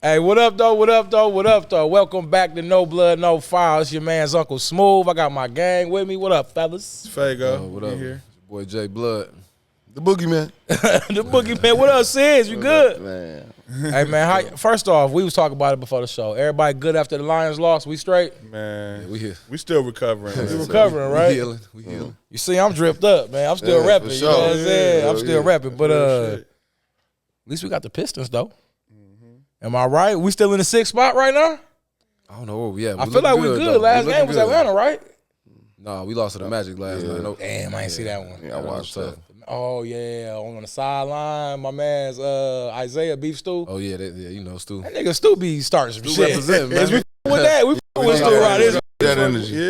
Hey, what up, though? What up, though? What up, though? Welcome back to No Blood, No Foul. It's your man's Uncle Smooth. I got my gang with me. What up, fellas? Fago. What up? Here? Boy J Blood. The boogeyman. The boogeyman. What up, Sis? You good? Man. Hey, man, first off, we was talking about it before the show. Everybody good after the Lions lost? We straight? Man. Yeah, we here. We still recovering. We recovering, right? We healing. You see, I'm dripped up, man. I'm still repping. sure. You know what I'm saying? Yeah, I'm still repping. But Shit. at least we got the Pistons, though. Am I right? We still in the 6th spot right now? I don't know where we at. I feel like we're good. Last game was Atlanta, right? Nah, we lost to the Magic last night. Nope. Damn, I ain't see that one. Yeah, I watched that. Oh, yeah. On the sideline, my man's Isaiah Beef Stew. Oh, yeah, you know, Stu. That nigga Stu be starting some shit. represent, man. Is we with that? We with Stu right here. That energy. Yeah.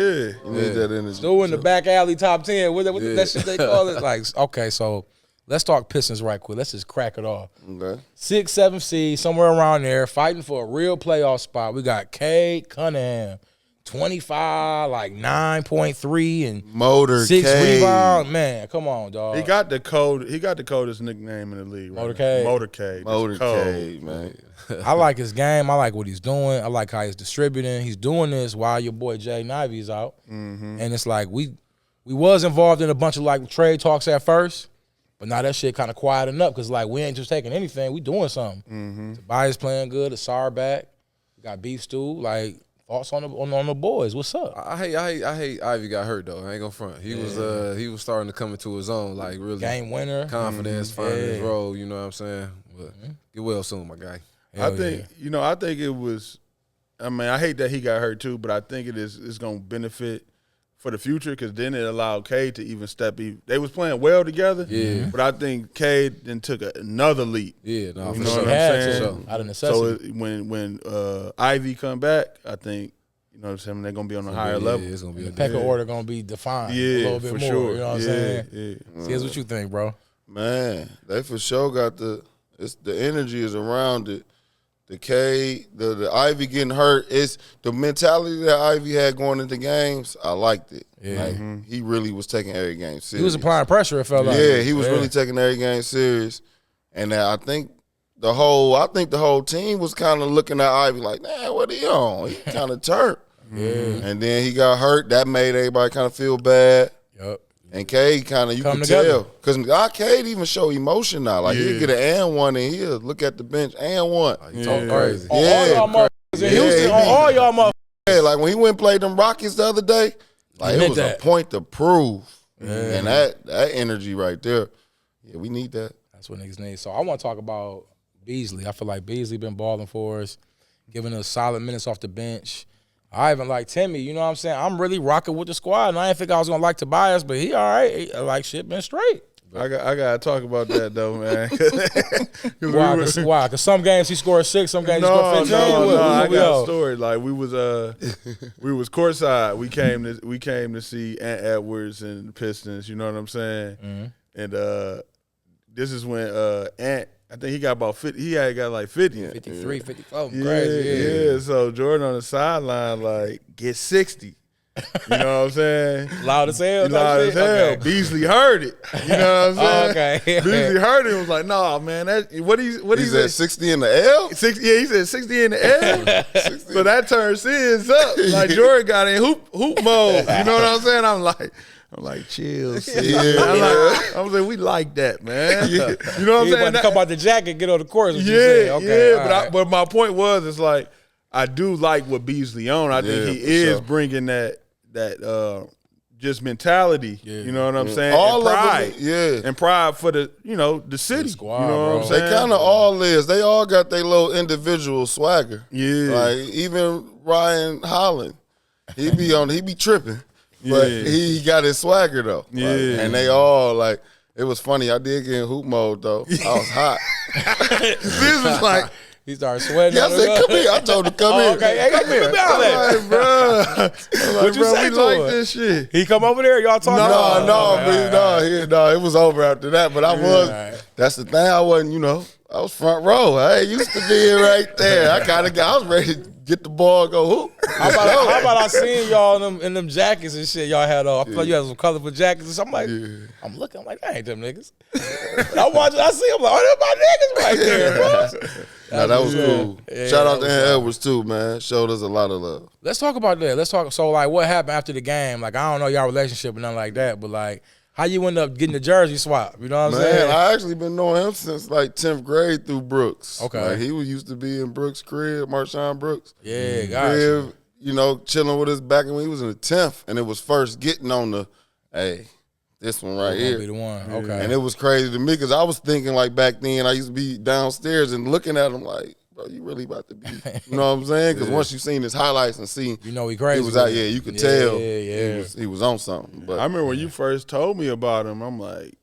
You need that energy. Stu in the back alley top 10. What that shit they call it? Like, okay, so let's talk Pistons right quick. Let's just crack it off. Okay. 6, 7 seed, somewhere around there, fighting for a real playoff spot. We got Cade Cunningham, 25, like 9.3 and Motor 6 Cade. rebounds. Man, come on, dog. He got the coldest nickname in the league. Right? Motorcade. Motorcade, man. I like his game. I like what he's doing. I like how he's distributing. He's doing this while your boy Jay Ivy's out. Mm-hmm. And it's like we was involved in a bunch of like trade talks at first, but now that shit kind of quieting up because like we ain't just taking anything. We doing something. Mm-hmm. Tobias playing good. Asar back. We got Beef Stew. Like thoughts on the boys. What's up? I hate Ivy got hurt though. I ain't gonna front. He was starting to come into his own, like really Game winner. confidence, finding his role. You know what I'm saying? But get well soon, my guy. I think it was. I mean, I hate that he got hurt too, but I think it's going to benefit for the future because then it allowed Cade to even step. They was playing well together. Yeah. But I think Cade then took another leap. Yeah, no, You for know sure. what I'm saying? So, out of necessity. So when Ivy come back, I think you know what I'm saying they're going to be on a higher level. Yeah, it's gonna be the pecking order gonna be defined a Yeah, little bit for more. sure. You know what I'm saying? Yeah. See, what you think, bro? Man, they for sure got the energy is around it. The Cade, the Ivy getting hurt, it's the mentality that Ivy had going into games. I liked it. Yeah. Like, he really was taking every game serious. He was applying pressure. It felt like. Yeah, he was really taking every game serious. And I think the whole team was kind of looking at Ivy like, nah, what he on? He kind of turned. Yeah. And then he got hurt. That made everybody kind of feel bad. Yup. And Cade kind of, you Come can together. tell. Because Cade even show emotion now. Like, he'll Yeah. get an and one and he'll look at the bench and one. He talking Yeah. crazy. On all y'all motherfuckers in Houston, on all y'all motherfuckers. Yeah, like when he went and played them Rockets the other day, like He it meant was that. a point to prove. Yeah. And that energy right there, yeah, we need that. That's what niggas need. So I want to talk about Beasley. I feel like Beasley been balling for us, giving us solid minutes off the bench. I even like Timmy, you know what I'm saying? I'm really rocking with the squad, and I didn't think I was going to like Tobias, but he all right. Like, shit been straight. I got to talk about that though, man. Why? Because some games he scored 6, some games he scored 15. No, I got What? a story. Like we was courtside. We came to see Ant Edwards and the Pistons. You know what I'm saying? Mhm. And this is when Ant. I think he got about 50. He had got like 50. 53, 54. Yeah, Crazy. yeah. So Jordan on the sideline like get 60. You know what I'm saying? Loud as hell. He loud as hell. Okay. Beasley heard it. You know what I'm saying? Okay. Beasley heard it and was like, nah, man. What He's he at 60 in the L? 60, yeah, he said 60 in the L. So that turns Sims up. Like Jordan got in hoop mode. You know what I'm saying? I'm like, chill, Sid. I'm like, we like that, man. You know what I'm He saying? about to come out the jacket, get on the court. But my point was, it's like I do like what Beasley on. I think he is bringing that just mentality. Yeah. You know what I'm saying? All and pride. of them, yeah. And pride for the city. squad, you know what bro. I'm They saying? kind of all is. They all got their little individual swagger. Yeah. Like, even Ryan Holland, he be tripping. But Yeah. he got his swagger, though. Yeah. Like, and they all, like, it was funny. I did get in hoop mode, though. I was hot. This was like, He started sweating. Yeah, I said, come here. I told him, come here. Okay, hey, come here. I'm like, bro. What you say we to like him? this shit. He come over there. Y'all talking? No, it was over after that. But I was. right. That's the thing. I wasn't, I was front row. I ain't used to being right there. I was ready to get the ball and go hoop. How about I seen y'all in them jackets and shit y'all had on? I feel like you had some colorful jackets and something. I'm looking, I'm like, that ain't them niggas. I watch it, I see them like, oh, them my niggas right there, bro. Nah, that was cool. Yeah, Shout out to Edwards too, man. Showed us a lot of love. Let's talk about that. Let's talk. So, like, what happened after the game? Like, I don't know y'all relationship or nothing like that, but like, how you end up getting the jersey swap? You know what I'm saying? I actually been knowing him since like 10th grade through Brooks. Okay. Like, he used to be in Brooks' crib, Marshawn Brooks. Yeah, gotcha. Crib, you know, chilling with us back when he was in the 10th, and it was first getting on the, hey, this one right here. Be the one. Okay. And it was crazy to me because I was thinking like back then I used to be downstairs and looking at him like, bro, you really about to be, you know what I'm saying? Because once you seen his highlights and seen, you know he crazy. He was out, you could tell. Yeah. He was on something. But I remember when you first told me about him, I'm like,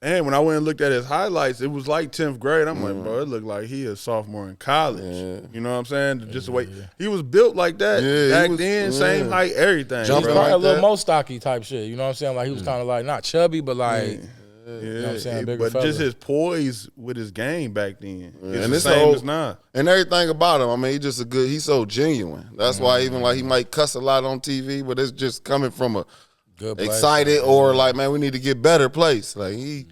and when I went and looked at his highlights, it was like 10th grade. I'm like, bro, it looked like he a sophomore in college. Yeah. You know what I'm saying? Just the way he was built like that back then, same height, everything. He's Jumping probably like a little that. more stocky type shit. You know what I'm saying? Like he was kind of like not chubby, but like Yeah, you know what I'm saying? Bigger but fella. just his poise with his game back then. It's And the it's same old- as now. And everything about him, I mean, he's so genuine. That's why even like he might cuss a lot on TV, but it's just coming from a good place. excited or like, man, we need to get better place. Like he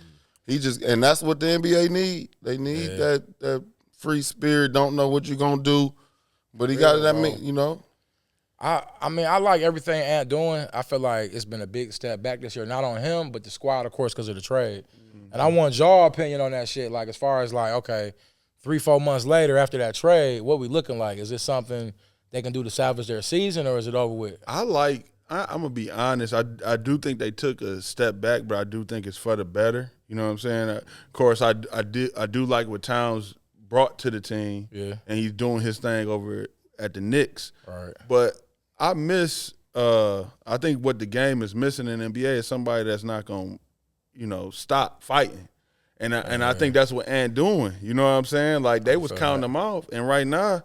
just, and that's what the NBA need. They need that free spirit. Don't know what you're gonna do, but he got that. You know. I mean, I like everything Ant doing. I feel like it's been a big step back this year, not on him, but the squad, of course, because of the trade. And I want y'all opinion on that shit. Like, as far as like, okay, 3-4 months later after that trade, what we looking like? Is this something they can do to salvage their season, or is it over with? I'm gonna be honest. I do think they took a step back, but I do think it's for the better. You know what I'm saying? Of course, I do like what Towns brought to the team. Yeah. And he's doing his thing over at the Knicks. Right. But I miss. I think what the game is missing in NBA is somebody that's not gonna, stop fighting. And I think that's what Ant doing. You know what I'm saying? Like they was counting him off, and right now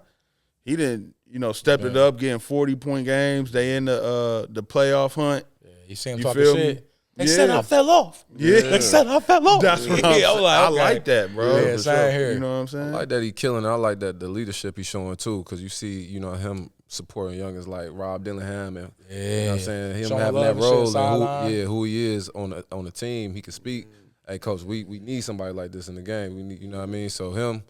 he didn't. Stepped it up, getting 40-point games. They in the playoff hunt. Yeah, you see him You talking feel shit. me? They said I fell off. Yeah. They said I fell off. That's what I'm saying. I okay. like that, bro. Yeah, for same sure. here. You know what I'm saying? I like that he killing it. I like that the leadership he's showing too, because you see, him supporting youngins like Rob Dillingham and you know what I'm saying, him Showing having love that and shit, role sideline. and who he is on the team. He can speak. Hey, coach, we need somebody like this in the game. We need, you know what I mean? So him,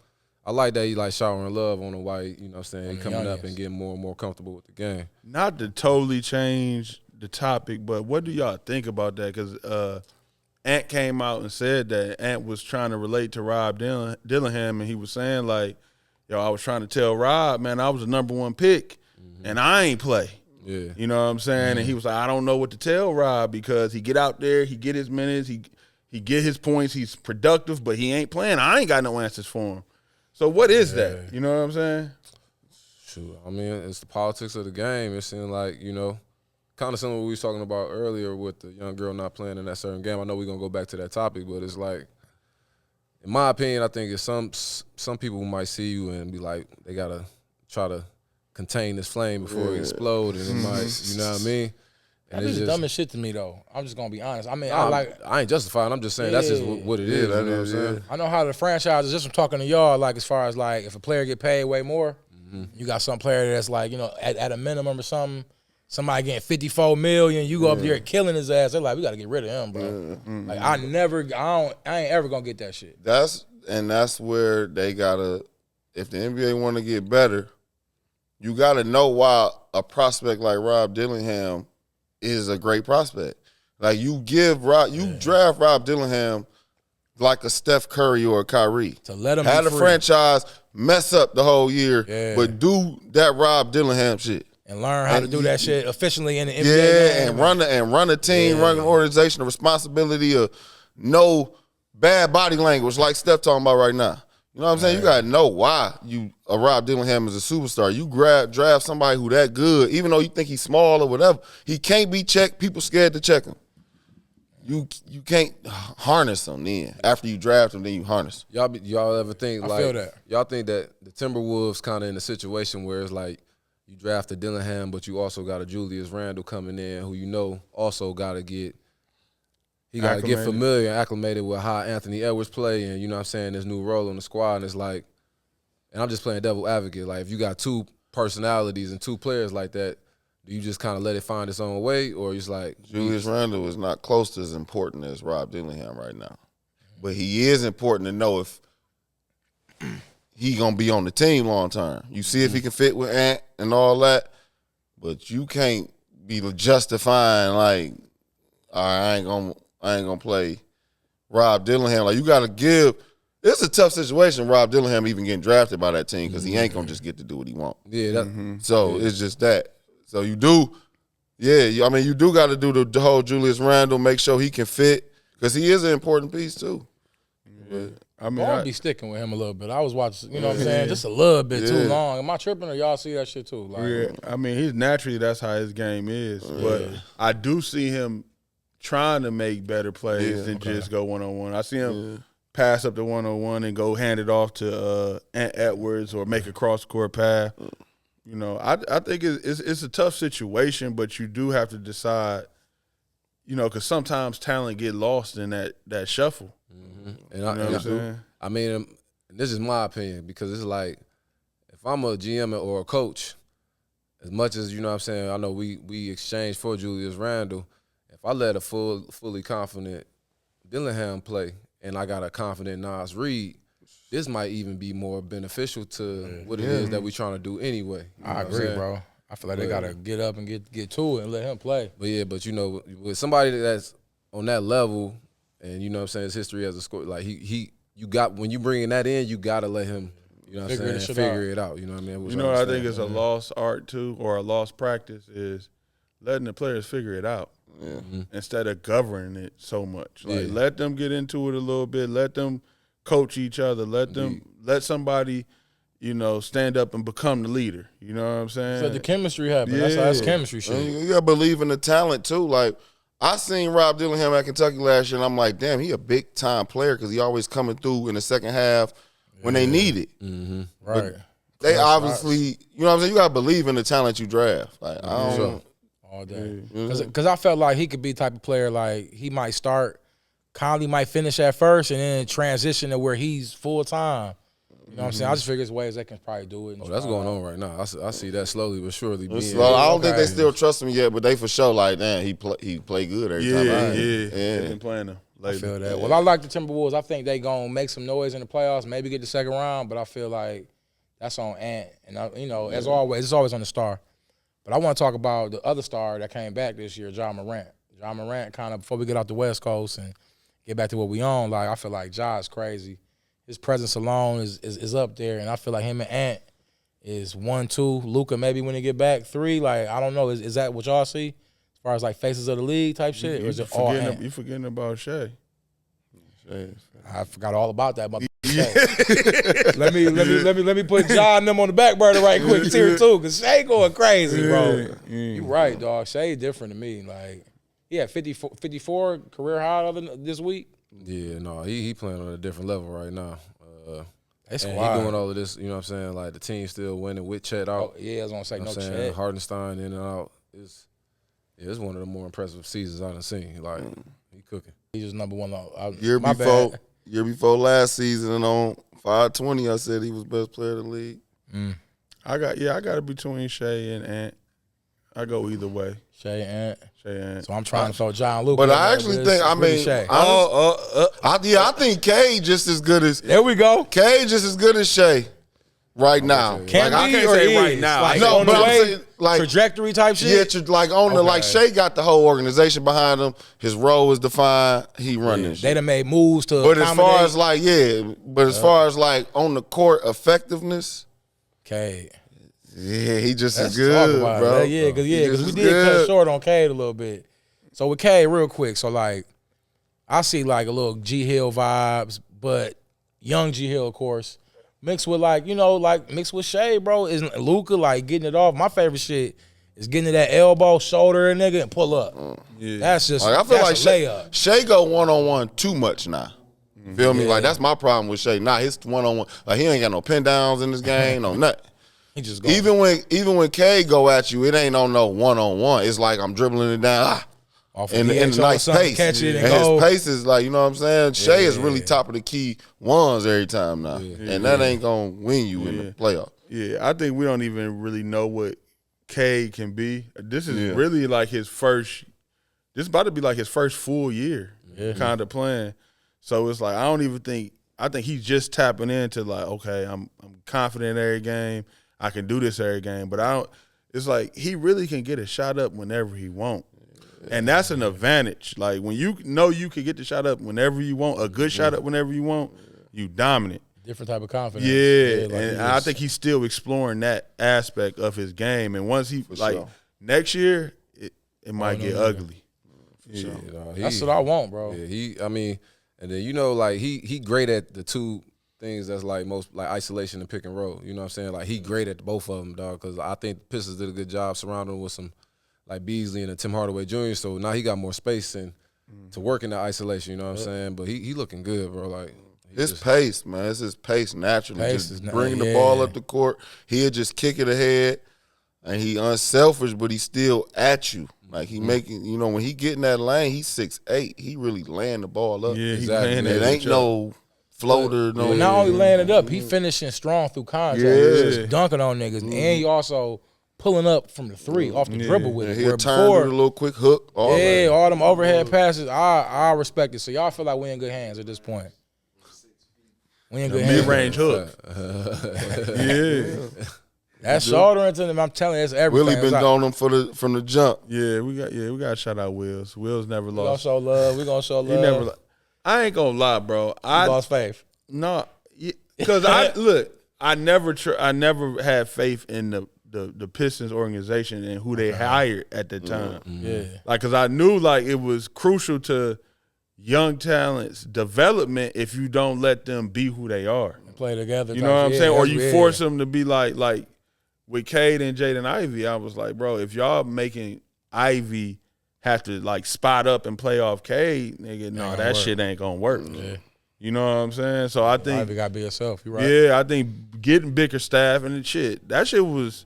I like that he like showering love on the white. You know what I'm saying? He coming up and getting more and more comfortable with the game. Not to totally change the topic, but what do y'all think about that? Because Ant came out and said that Ant was trying to relate to Rob Dillingham, and he was saying like, yo, I was trying to tell Rob, man, I was the number one pick, and I ain't play. Yeah. You know what I'm saying? And he was like, I don't know what to tell Rob because he get out there, he get his minutes, he get his points, he's productive, but he ain't playing. I ain't got no answers for him. So what is that? You know what I'm saying? Shoot, I mean, it's the politics of the game. It seems like, kind of similar to what we was talking about earlier with the young girl not playing in that certain game. I know we're going to go back to that topic, but it's like, in my opinion, I think it's some people who might see you and be like, they got to try to contain this flame before it explodes, and it might, you know what I mean? And That it's is just, dumb as shit to me though. I'm just gonna be honest. I mean, I ain't justifying. I'm just saying that's just what it is. that You know what I'm is, saying? I know how the franchises, just from talking to y'all, like as far as like if a player get paid way more, you got some player that's like, at a minimum or something, somebody getting $54 million, you go up there killing his ass. They're like, we gotta get rid of him, bro. Like I ain't ever gonna get that shit. That's where they gotta. If the NBA want to get better, you gotta know why a prospect like Rob Dillingham is a great prospect. Like you draft Rob Dillingham like a Steph Curry or a Kyrie. To let him have be the free. franchise mess up the whole year, but do that Rob Dillingham shit. And learn how to do that shit efficiently in the NBA. Yeah, game. and run a team, run an organization, the responsibility of no bad body language like Steph talking about right now. You know what I'm saying? You gotta know why Rob Dillingham is a superstar. You draft somebody who that good, even though you think he's small or whatever. He can't be checked. People scared to check him. You can't harness him then. After you draft him, then you harness. Y'all ever think I like feel that. y'all think that the Timberwolves kind of in a situation where it's like you draft a Dillingham, but you also got a Julius Randle coming in who also got to get he got to get familiar and acclimated with how Anthony Edwards play and, you know what I'm saying, his new role on the squad. And it's like, and I'm just playing devil advocate. Like, if you got two personalities and two players like that, do you just kind of let it find its own way, or it's like Julius Randle is not close to as important as Rob Dillingham right now, but he is important to know if he gonna be on the team long term. You see if he can fit with Ant and all that, but you can't be justifying like, all right, I ain't gonna play Rob Dillingham. Like, you got to give. It's a tough situation. Rob Dillingham even getting drafted by that team because he ain't gonna just get to do what he want. Yeah. So it's just that. So you do, I mean, you do got to do the whole Julius Randle, make sure he can fit because he is an important piece too. Yeah. I mean, I'll be sticking with him a little bit. I was watching, you know what I'm saying, just a little bit too long. Am I tripping or y'all see that shit too? Like, I mean, he's naturally that's how his game is. But I do see him trying to make better plays than just go one-on-one. I see him pass up the one-on-one and go hand it off to Ant Edwards or make a cross-court pass. You know, I think it's a tough situation, but you do have to decide, you know, because sometimes talent get lost in that shuffle. And you know what I'm saying? I mean, this is my opinion because it's like if I'm a GM or a coach, as much as, you know what I'm saying, I know we exchanged for Julius Randle, if I let a fully confident Dillingham play and I got a confident Nas Reed, this might even be more beneficial to what it is that we're trying to do anyway. I agree, bro. I feel like they got to get up and get to it and let him play. But you know, with somebody that's on that level and, you know what I'm saying, his history as a scorer, like you got, when you bringing that in, you got to let him, you know what I'm saying, figure it out. You know what I mean? You know what I think is a lost art too, or a lost practice is letting the players figure it out instead of governing it so much. Like let them get into it a little bit, let them coach each other, let somebody, you know, stand up and become the leader. You know what I'm saying? So the chemistry happens. That's chemistry shit. You got to believe in the talent too. Like, I seen Rob Dillingham at Kentucky last year, and I'm like, damn, he a big-time player because he always coming through in the second half when they need it. Right. But they obviously, you know what I'm saying, you got to believe in the talent you draft. Like, I don't all day. Because I felt like he could be the type of player, like, he might start, Conley might finish at first, and then transition to where he's full-time. You know what I'm saying? I just figure there's ways they can probably do it. That's going on right now. I see that slowly but surely. I don't think they still trust him yet, but they for sure like, damn, he play good every time. They've been playing him lately. I feel that. Well, I like the Timberwolves. I think they going to make some noise in the playoffs, maybe get the second round, but I feel like that's on Ant. And, you know, as always, it's always on the star. But I want to talk about the other star that came back this year, Ja Morant. Ja Morant kind of, before we get out the West Coast and get back to what we own, like, I feel like Ja is crazy. His presence alone is up there, and I feel like him and Ant is 1, 2. Luka maybe when they get back 3. Like, I don't know. Is that what y'all see as far as like faces of the league type shit, or is it all Ant? You forgetting about Shea? I forgot all about that. let me put Ja and them on the back burner right quick tier 2 because Shea going crazy, bro. You right, dog. Shea different to me. Like, he had 54 career high this week. Yeah, no, he playing on a different level right now. That's and wild. He doing all of this, you know what I'm saying? Like, the team still winning with Chet out. Oh, yeah, I was going to say, no Chet. Chet. Hardenstein in and out. It's one of the more impressive seasons I've seen. Like, he cooking. He was number 1. Year before last season, and on 520, I said he was best player of the league. I got it between Shea and Ant. I go either way. Shea and Ant. So I'm trying to throw John Luke. But I actually think, I think Cade just as good as. There we go. Cade just as good as Shea right now. Can I can't say right now. Like, no, on but the I'm way, saying, like, trajectory type shit. Yeah, like on the like Shea got the whole organization behind him. His role is defined. He running. They done made moves to. But as far as like far as like on the court effectiveness, Cade. Yeah, he just as good, bro. Yeah, because we did cut short on Cade a little bit. So with Cade, real quick, so like I see like a little G Hill vibes, but young G Hill, of course, mixed with like, you know, like mixed with Shea, bro. Isn't Luka like getting it off? My favorite shit is getting to that elbow, shoulder, nigga, and pull up. Yeah. That's just like, I feel like layup. Shea go one-on-one too much now. Feel me? Like that's my problem with Shea. Nah, his one-on-one, like he ain't got no pin downs in this game, no nothing. He just even when Cade go at you, it ain't on no one-on-one. It's like I'm dribbling it down. and a nice pace. Catch it and his go. pace is like, you know what I'm saying? Shea is really top of the key ones every time now. And that ain't going to win you in the playoff. Yeah, I think we don't even really know what Cade can be. This is really like his first – this is about to be like his first full year kind of playing. So it's like I think he's just tapping into like, okay, I'm confident every game. I can do this every game. But it's like he really can get a shot up whenever he wants. And that's an advantage. Like when you know you can get the shot up whenever you want, a good shot up whenever you want, you dominant. Different type of confidence. Yeah, and I think he's still exploring that aspect of his game. And once next year, it might get ugly. Sure. That's what I want, bro. Yeah, and then like he great at the two things that's like most like isolation and pick and roll. You know what I'm saying? Like he great at both of them, dog. Because I think the Pistons did a good job surrounding him with some like Beasley and Tim Hardaway Jr. So now he got more space and to work in the isolation. You know what I'm saying? But he looking good, bro. Like his pace, man. It's his pace naturally. Just bringing the ball up the court. He'll just kick it ahead, and he unselfish, but he's still at you. Like he making, you know, when he get in that lane, he's 6'8". He really laying the ball up. Yeah, exactly. It ain't no floater. But not only laying it up, he finishing strong through contact. He's just dunking on niggas, and he also pulling up from the three off the dribble with it. He'll turn with a little quick hook. All them overhead passes. I respect it. So y'all feel like we in good hands at this point. We in good hands. Mid-range hook. That's shouldering to them. I'm telling you, it's everything. Willie been on them from the jump. Yeah, we got to shout out Wills. Wills never lost. We gonna show love. We gonna show love. He never. I ain't gonna lie, bro. I lost faith. No, because I never had faith in the Pistons organization and who they hired at the time. Yeah, like because I knew like it was crucial to young talent's development if you don't let them be who they are. Play together. You know what I'm saying? Or you force them to be like with Cade and Jaden Ivey. I was like, bro, if y'all making Ivy have to like spot up and play off Cade, nigga, no, that shit ain't gonna work. Yeah. You know what I'm saying? So I think Ivy gotta be herself. You right? Yeah, I think getting Bickerstaff and the shit. That shit was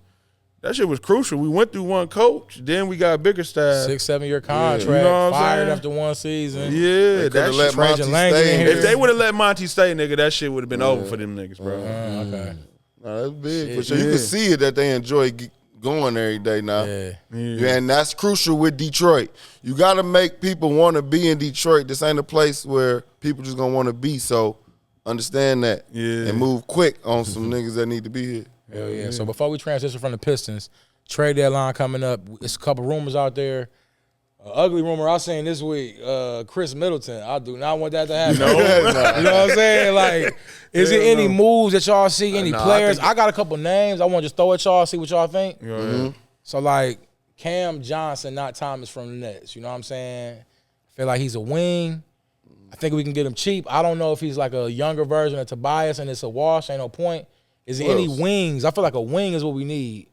crucial. We went through one coach, then we got Bickerstaff. 6-7 year contract. Yeah, you know what I'm fired saying? after one season. Yeah, that let shit. Monty stay. If they would have let Monty stay, nigga, that shit would have been over for them niggas, bro. Okay. No, that's big. For sure. You can see it that they enjoy going every day now. Yeah, and that's crucial with Detroit. You got to make people want to be in Detroit. This ain't a place where people just going to want to be. So understand that and move quick on some niggas that need to be here. Hell yeah. So before we transition from the Pistons, trade deadline coming up. It's a couple rumors out there. Ugly rumor I seen this week, Chris Middleton. I do not want that to happen. No. You know what I'm saying? Like, is there any moves that y'all see, any players? I got a couple names. I want to just throw at y'all, see what y'all think. So, like, Cam Johnson, not Thomas from the Nets. You know what I'm saying? I feel like he's a wing. I think we can get him cheap. I don't know if he's like a younger version of Tobias and it's a wash. Ain't no point. Is there any wings? I feel like a wing is what we need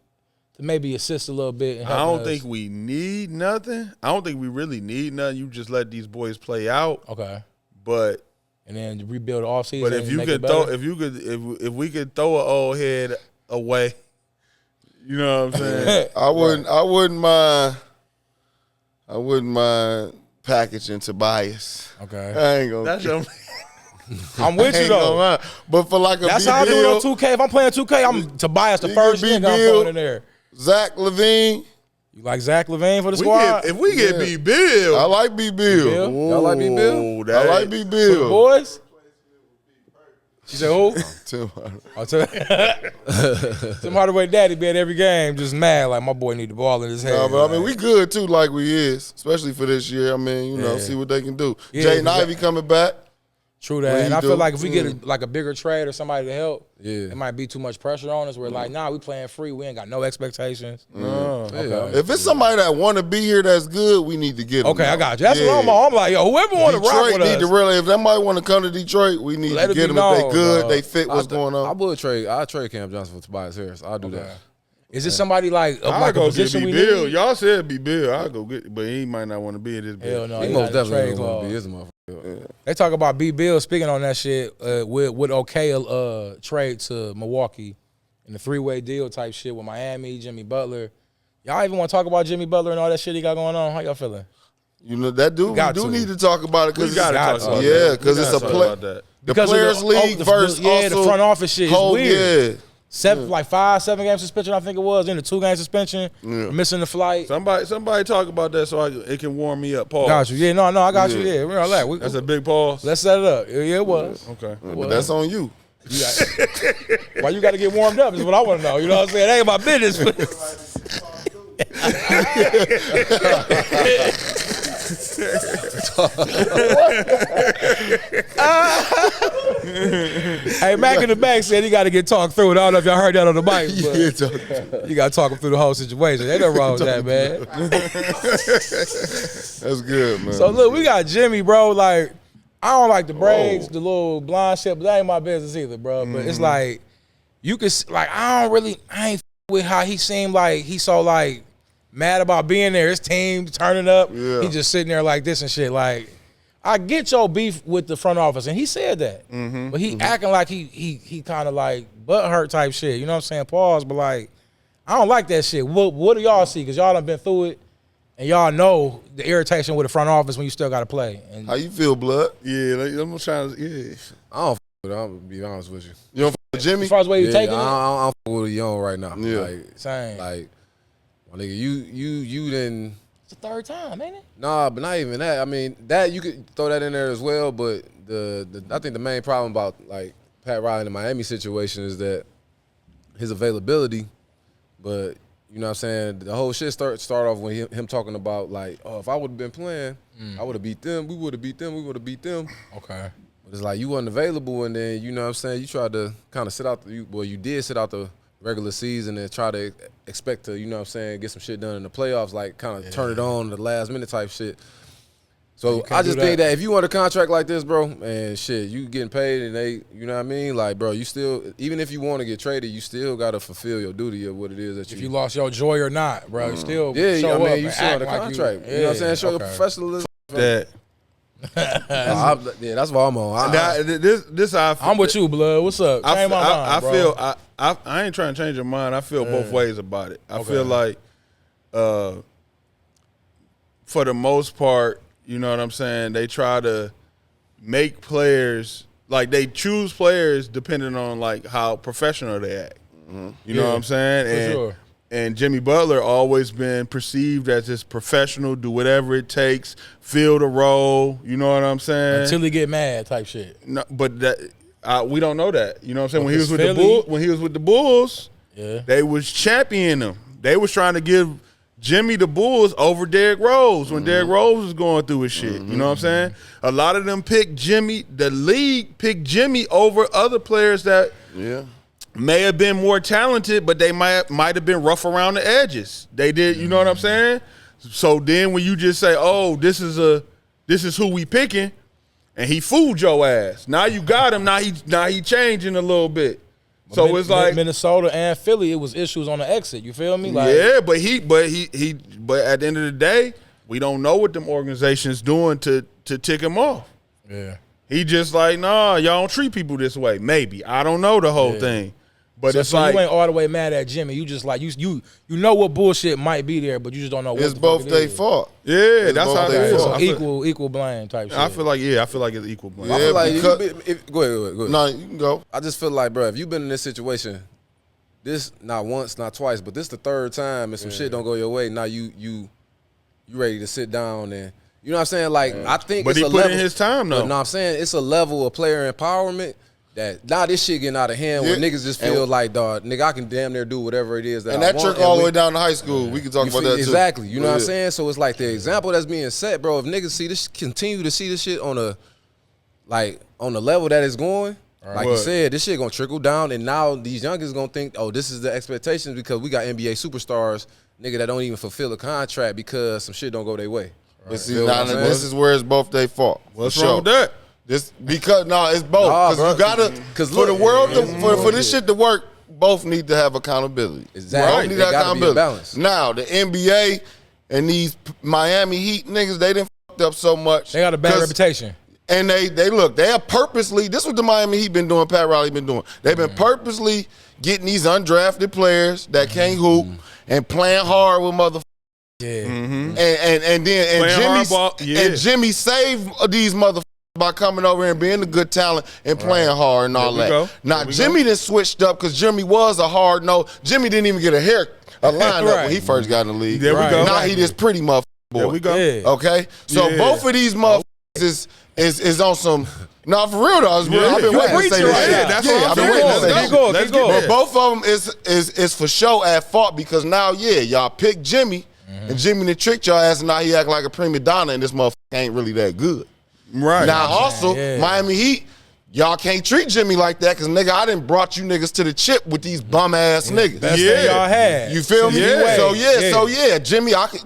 to maybe assist a little bit. I don't think we need nothing. I don't think we really need nothing. You just let these boys play out. Okay. But and then rebuild the offseason. But if you could throw, if we could throw an old head away, you know what I'm saying? I wouldn't mind packaging Tobias. Okay. I ain't gonna. That's your. I'm with you though. But for like a that's how I do it on 2K. If I'm playing 2K, I'm Tobias the first nigga I'm throwing in there. Zach LaVine. You like Zach LaVine for the squad? If we get B. Bill. I like B. Bill. Y'all like B. Bill? I like B. Bill. For the boys? You said who? Tim Tim Hardaway daddy be at every game just mad like my boy need the ball in his head. No, but I mean, we good too like we is, especially for this year. I mean, you know, see what they can do. Jaden Ivey coming back. True that. And I feel like if we get a bigger trade or somebody to help, it might be too much pressure on us. We're like, nah, we playing free. We ain't got no expectations. Okay. If it's somebody that want to be here that's good, we need to get them. Okay, I got you. That's what I'm on. I'm like, yo, whoever want to rock with us. If somebody want to come to Detroit, we need to get them if they good, they fit what's going on. I'll trade Cam Johnson for Tobias Harris. I'll do that. Is this somebody like a position we Bill? need? Y'all said be Bill. I'll go get, but he might not want to be in this bill. Hell no, he most definitely don't want to be his motherfucker. They talk about B. Bill speaking on that shit with okay trade to Milwaukee in the 3-way deal type shit with Miami, Jimmy Butler. Y'all even want to talk about Jimmy Butler and all that shit he got going on? How y'all feeling? You know that dude. We do need to talk about it because got to talk about yeah, that. because it's a play. The because Players League versus also the front office shit is weird. Yeah. 7 game suspension, I think it was. Then the 2 game suspension, missing the flight. Somebody talk about that so it can warm me up. Pause. Got you. Yeah, no, I got you. Yeah, we're all that. That's a big pause. Let's set it up. Yeah, it was. Okay, but that's on you. Why you got to get warmed up is what I want to know. You know what I'm saying? That ain't my business. Hey, Mac in the back said he got to get talked through it. I don't know if y'all heard that on the mic, but you got to talk him through the whole situation. Ain't no wrong with that, man. That's good, man. So look, we got Jimmy, bro. Like, I don't like the braids, the little blonde shit, but that ain't my business either, bro. But it's like, you could, like, I ain't with how he seemed like he's so, like, mad about being there. His team turning up. Yeah. He just sitting there like this and shit. Like, I get your beef with the front office, and he said that. But he acting like he kind of like butthurt type shit. You know what I'm saying? Pause. But like, I don't like that shit. What do y'all see? Because y'all done been through it, and y'all know the irritation with the front office when you still got to play. And how you feel, Blood? Yeah, like, I'm trying to. Yeah, I don't. I'm gonna be honest with you. You don't with Jimmy? As far as the way you taking it, I'm with Young right now. Yeah, like, same. Like, my nigga, you didn't. It's the 3rd time, ain't it? Nah, but not even that. I mean, that you could throw that in there as well. But I think the main problem about like Pat Riley in the Miami situation is that his availability. But you know what I'm saying, the whole shit start off when him talking about like, oh, if I would have been playing, I would have beat them. We would have beat them. We would have beat them. Okay. But it's like you wasn't available, and then you know what I'm saying, you tried to kind of sit out. You did sit out the regular season and try to expect to, you know what I'm saying, get some shit done in the playoffs, like kind of turn it on the last minute type shit. So I just think that if you want a contract like this, bro, and shit, you getting paid and they, you know what I mean? Like, bro, you still, even if you want to get traded, you still got to fulfill your duty of what it is that if you lost your joy or not, bro, you still show I mean, up you and still on the act contract. like you know what I'm saying? Show your professionalism. that. Yeah, that's what I'm on. This I'm with you, Blood. What's up? Change my mind, I bro. feel I ain't trying to change your mind. I feel both ways about it. I feel like, for the most part, you know what I'm saying, they try to make players, like they choose players depending on like how professional they act. You know what I'm saying? For sure. And Jimmy Butler always been perceived as this professional, do whatever it takes, fill the role. You know what I'm saying? Until he get mad, type shit. No, but that we don't know that. You know what I'm saying? Well, When he was with the Bulls, yeah, they was championing him. They was trying to give Jimmy the Bulls over Derrick Rose when Derrick Rose was going through his shit. You know what I'm saying? A lot of them picked Jimmy. The league picked Jimmy over other players that may have been more talented, but they might have been rough around the edges. They did, you know what I'm saying? So then when you just say, "Oh, this is who we picking," and he fooled your ass. Now you got him. Now he changing a little bit. So it's like Minnesota and Philly, it was issues on the exit. You feel me? Like, yeah, but at the end of the day, we don't know what them organizations doing to tick him off. Yeah, he just like, nah, y'all don't treat people this way. Maybe I don't know the whole thing. But so, it's like you ain't all the way mad at Jimmy. You just like you know what bullshit might be there, but you just don't know. It's both their fault. Yeah, that's how it is. So equal blame type shit. I feel like it's equal blame. I feel like go ahead. No, you can go. I just feel like, bro, if you've been in this situation, this not once, not twice, but this the 3rd time, and some shit don't go your way. Now you ready to sit down and you know what I'm saying? Like I think, but it's he a put level, in his time though. But no, I'm saying it's a level of player empowerment. That now this shit getting out of hand where niggas just feel like, dog, nigga, I can damn near do whatever it is that I want. And that trick all the way down to high school. We can talk about that too. Exactly. You know what I'm saying? So it's like the example that's being set, bro. If niggas see this, continue to see this shit on the level that it's going, like you said, this shit gonna trickle down, and now these youngins gonna think, oh, this is the expectations because we got NBA superstars, nigga, that don't even fulfill a contract because some shit don't go their way. Right. But see, now this is where it's both their fault. What's wrong with that? It's both. Because you gotta, for the world, for this shit to work, both need to have accountability. Exactly. Both need accountability. Balance. Now the NBA and these Miami Heat niggas, they done fucked up so much. They got a bad reputation. And they look, they have purposely, this is what the Miami Heat been doing, Pat Riley been doing. They've been purposely getting these undrafted players that can't hoop and playing hard with motherfuckers Yeah. And then Jimmy saved these motherfuckers by coming over and being a good talent and playing hard and all that. Now Jimmy done switched up because Jimmy was a hard no. Jimmy didn't even get a lineup when he first got in the league. There we go. Now he this pretty motherfucker boy. There we go. Yeah. Okay, so both of these motherfuckers is on some. No, for real though, it's real. I've been waiting to say this. That's I've been waiting to say Let's this. go. But both of them is for sure at fault because now, y'all picked Jimmy, and Jimmy done tricked y'all ass, and now he act like a prima donna, and this motherfucker ain't really that good. Right. Now also, Miami Heat, y'all can't treat Jimmy like that because nigga, I done brought you niggas to the chip with these bum ass niggas. Best thing y'all had. You feel me? So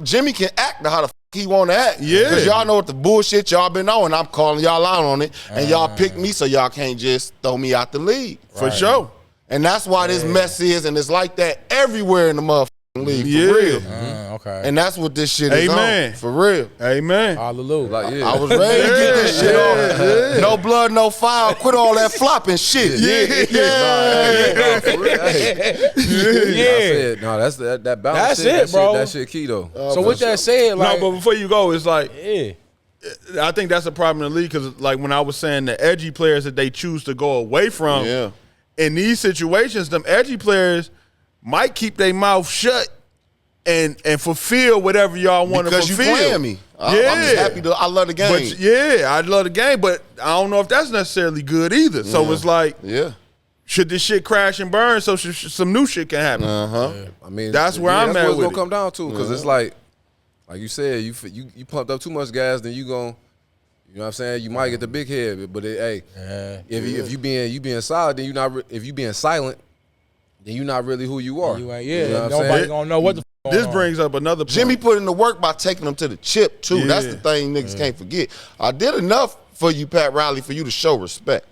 Jimmy can act how the fuck he want to act. Yeah. Because y'all know what the bullshit y'all been on. I'm calling y'all out on it, and y'all picked me, so y'all can't just throw me out the league. For sure. And that's why this mess is, and it's like that everywhere in the motherfucking league. For real. Okay. And that's what this shit is on. For real. Amen. Hallelujah. Like, I was ready to get this shit off. No blood, no foul. Quit all that flopping shit. That's that balance. That's shit, it, bro. That shit key though. So with that said, like, No, but before you go, it's like yeah. I think that's a problem in the league because, like, when I was saying the edgy players that they choose to go away from, in these situations, them edgy players might keep their mouth shut and fulfill whatever y'all want to fulfill. Because you playing me. I'm just happy I love the game. But I love the game, but I don't know if that's necessarily good either. So it's like, should this shit crash and burn so some new shit can happen? I mean, that's where I'm at that's what with it's gonna come down to because it's like you said, you pumped up too much gas, then you gon', you know what I'm saying? You might get the big head, but if you being solid, then you not. If you being silent, then you not really who you are. You ain't, You know what I'm nobody saying? gonna know what the fuck This going brings up another point. Jimmy put in the work by taking them to the chip, too. That's the thing niggas can't forget. I did enough for you, Pat Riley, for you to show respect.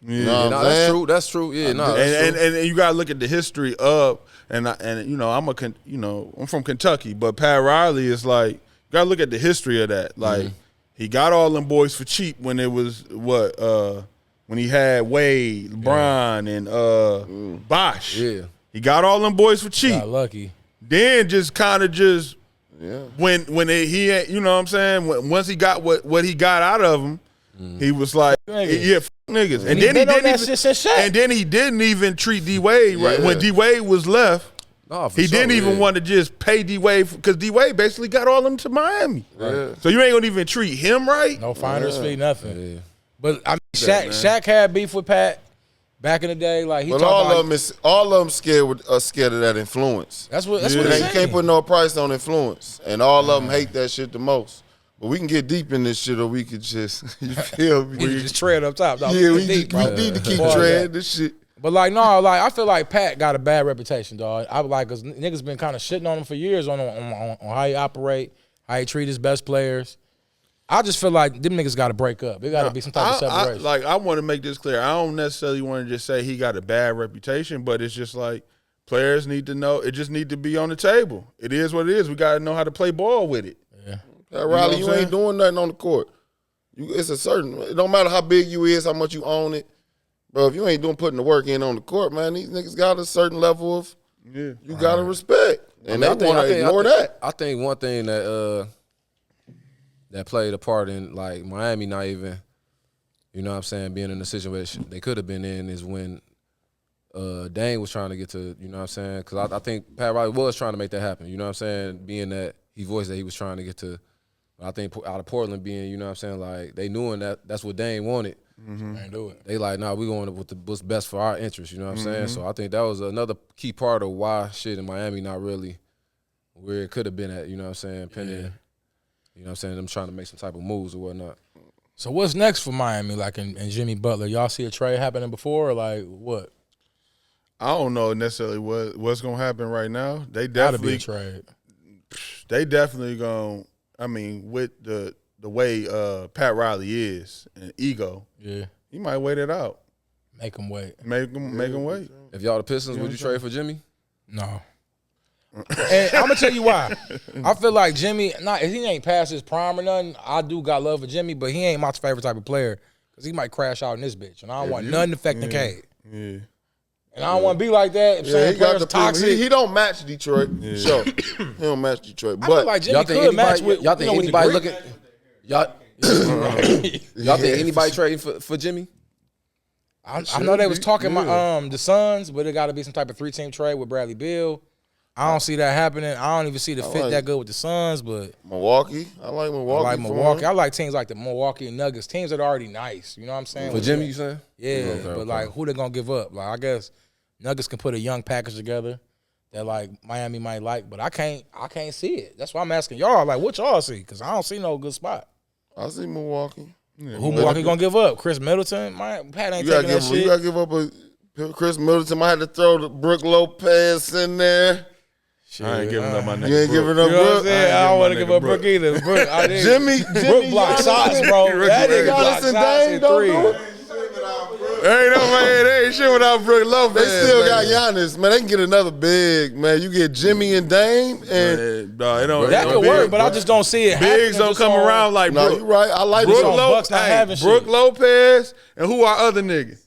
You know what I'm that's saying? true. That's true. Yeah, no, that's true. And you gotta look at the history of and you know I'm from Kentucky, but Pat Riley is like you gotta look at the history of that. Like he got all them boys for cheap when it was when he had Wade, LeBron, and Bosh. Yeah, he got all them boys for cheap. Got lucky. Then just kind of when he you know what I'm saying, once he got what he got out of him, he was like, fuck niggas. And then he didn't even treat D Wade right when D Wade was left. He didn't even want to just pay D Wade because D Wade basically got all them to Miami. So you ain't gonna even treat him right. No finder's fee, nothing. Yeah. But I mean, Shaq had beef with Pat back in the day. Like he, but all of them scared of that influence. That's what You can't put no price on influence, and all of them hate that shit the most. But we can get deep in this shit, or we could just you feel me? We just tread up top. No, we need to keep treading this shit. But like no, like I feel like Pat got a bad reputation, dog. I like because niggas been kind of shitting on him for years on how he operate, how he treat his best players. I just feel like them niggas got to break up. There got to be some type of separation. I want to make this clear. I don't necessarily want to just say he got a bad reputation, but it's just like players need to know. It just need to be on the table. It is what it is. We got to know how to play ball with it. Yeah. Riley, you ain't doing nothing on the court. It's a certain. It don't matter how big you is, how much you own it, bro. If you ain't putting the work in on the court, man, these niggas got a certain level of you gotta respect, and they want to ignore that. I think one thing that played a part in like Miami not even, you know what I'm saying, being in a situation they could have been in is when Dane was trying to get to, you know what I'm saying, because I think Pat Riley was trying to make that happen. You know what I'm saying, being that he voiced that he was trying to get to. I think out of Portland being, you know what I'm saying, like they knew that's what Dane wanted. Ain't do it. They like, we going with what's best for our interest, you know what I'm saying? So I think that was another key part of why shit in Miami not really where it could have been at, you know what I'm saying, pending, you know what I'm saying, them trying to make some type of moves or whatnot. So what's next for Miami, like in Jimmy Butler? Y'all see a trade happening before or like what? I don't know necessarily what's going to happen right now. They Gotta be definitely a trade. They definitely going to, I mean, with the way Pat Riley is and ego, he might wait it out. Make him wait. Make him wait. If y'all the Pistons, would you trade for Jimmy? No. And I'm gonna tell you why. I feel like Jimmy, he ain't past his prime or nothing. I do got love for Jimmy, but he ain't my favorite type of player because he might crash out in this bitch, and I don't want nothing affecting Cade. Yeah. And I don't want to be like that. If saying players toxic. He don't match Detroit. Sure. He don't match Detroit. I feel But like Jimmy could match with. Y'all think anybody looking? Y'all think anybody trading for Jimmy? I know they was talking the Suns, but it got to be some type of 3-team trade with Bradley Beal. I don't see that happening. I don't even see the fit that good with the Suns, but Milwaukee. I like Milwaukee. I like teams like the Milwaukee and Nuggets, teams that are already nice. You know what I'm saying? For Jimmy, you saying? Yeah, but like who they gonna give up? Like I guess Nuggets can put a young package together that like Miami might like, but I can't see it. That's why I'm asking y'all. Like, what y'all see? Because I don't see no good spot. I see Milwaukee. Yeah, who Milwaukee gonna give up? Chris Middleton? Pat ain't taking that shit. You gotta give up Chris Middleton. I had to throw the Brook Lopez in there. Shit, I ain't giving up my nigga. You ain't Brook. giving up Brook? I don't want to give up Brook either. Brook, Jimmy block shots, bro. That nigga block shots in three. They ain't shit without Brook Lopez. They still got Giannis, man. They can get another big, man. You get Jimmy and Dame, and that could work, but I just don't see it. Bigs don't come around like no, Brook. you right. I like Brook Lopez, and who are other niggas?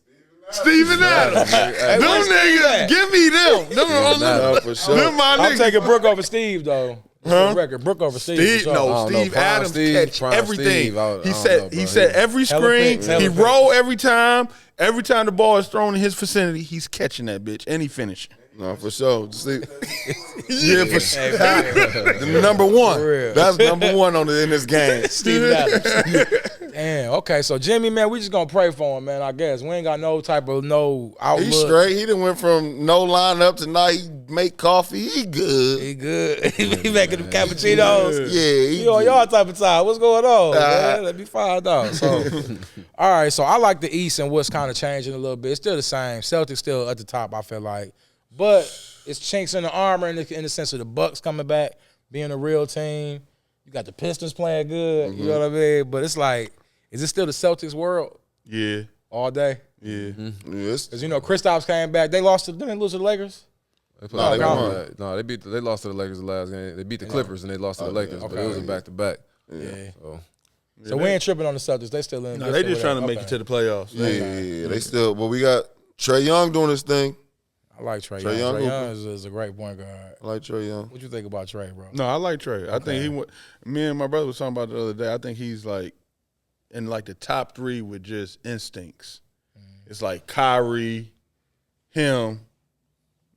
Steven Adams. Them niggas, give me them. Them my niggas. I'm taking Brook over Steve, though. Record, Brook over Steve. Steve Adams catch everything. He set every screen. He roll every time. Every time the ball is thrown in his vicinity, he's catching that bitch and he finishing. No, for sure. See, yeah, for sure. Number one. That's number one in this game. Steven Adams. Damn. Okay, so Jimmy, man, we just gonna pray for him, man. I guess we ain't got no type of outlook. He's straight. He done went from no lineup to now he make coffee. He good. He good. He making them cappuccinos. Yeah. He on y'all type of time. What's going on? Man? Let me find out. So, all right. So I like the East and what's kind of changing a little bit. It's still the same. Celtics still at the top. I feel like. But it's chinks in the armor in the sense of the Bucks coming back, being a real team. You got the Pistons playing good. You know what I mean? But it's like, is it still the Celtics world? Yeah. All day? Yeah. Yes. Because, Kristaps came back. They lost didn't they lose to the Lakers? They lost to the Lakers the last game. They beat the Clippers and they lost to the Lakers, but it was a back-to-back. Yeah. So we ain't tripping on the Celtics. They still in. No, they just trying to make it to the playoffs. Yeah. They still, but we got Trae Young doing his thing. I like Trae Young. Trae Young is a great point guard. I like Trae Young. What you think about Trae, bro? No, I like Trae. I think me and my brother was talking about it the other day. I think he's like in like the top 3 with just instincts. It's like Kyrie, him,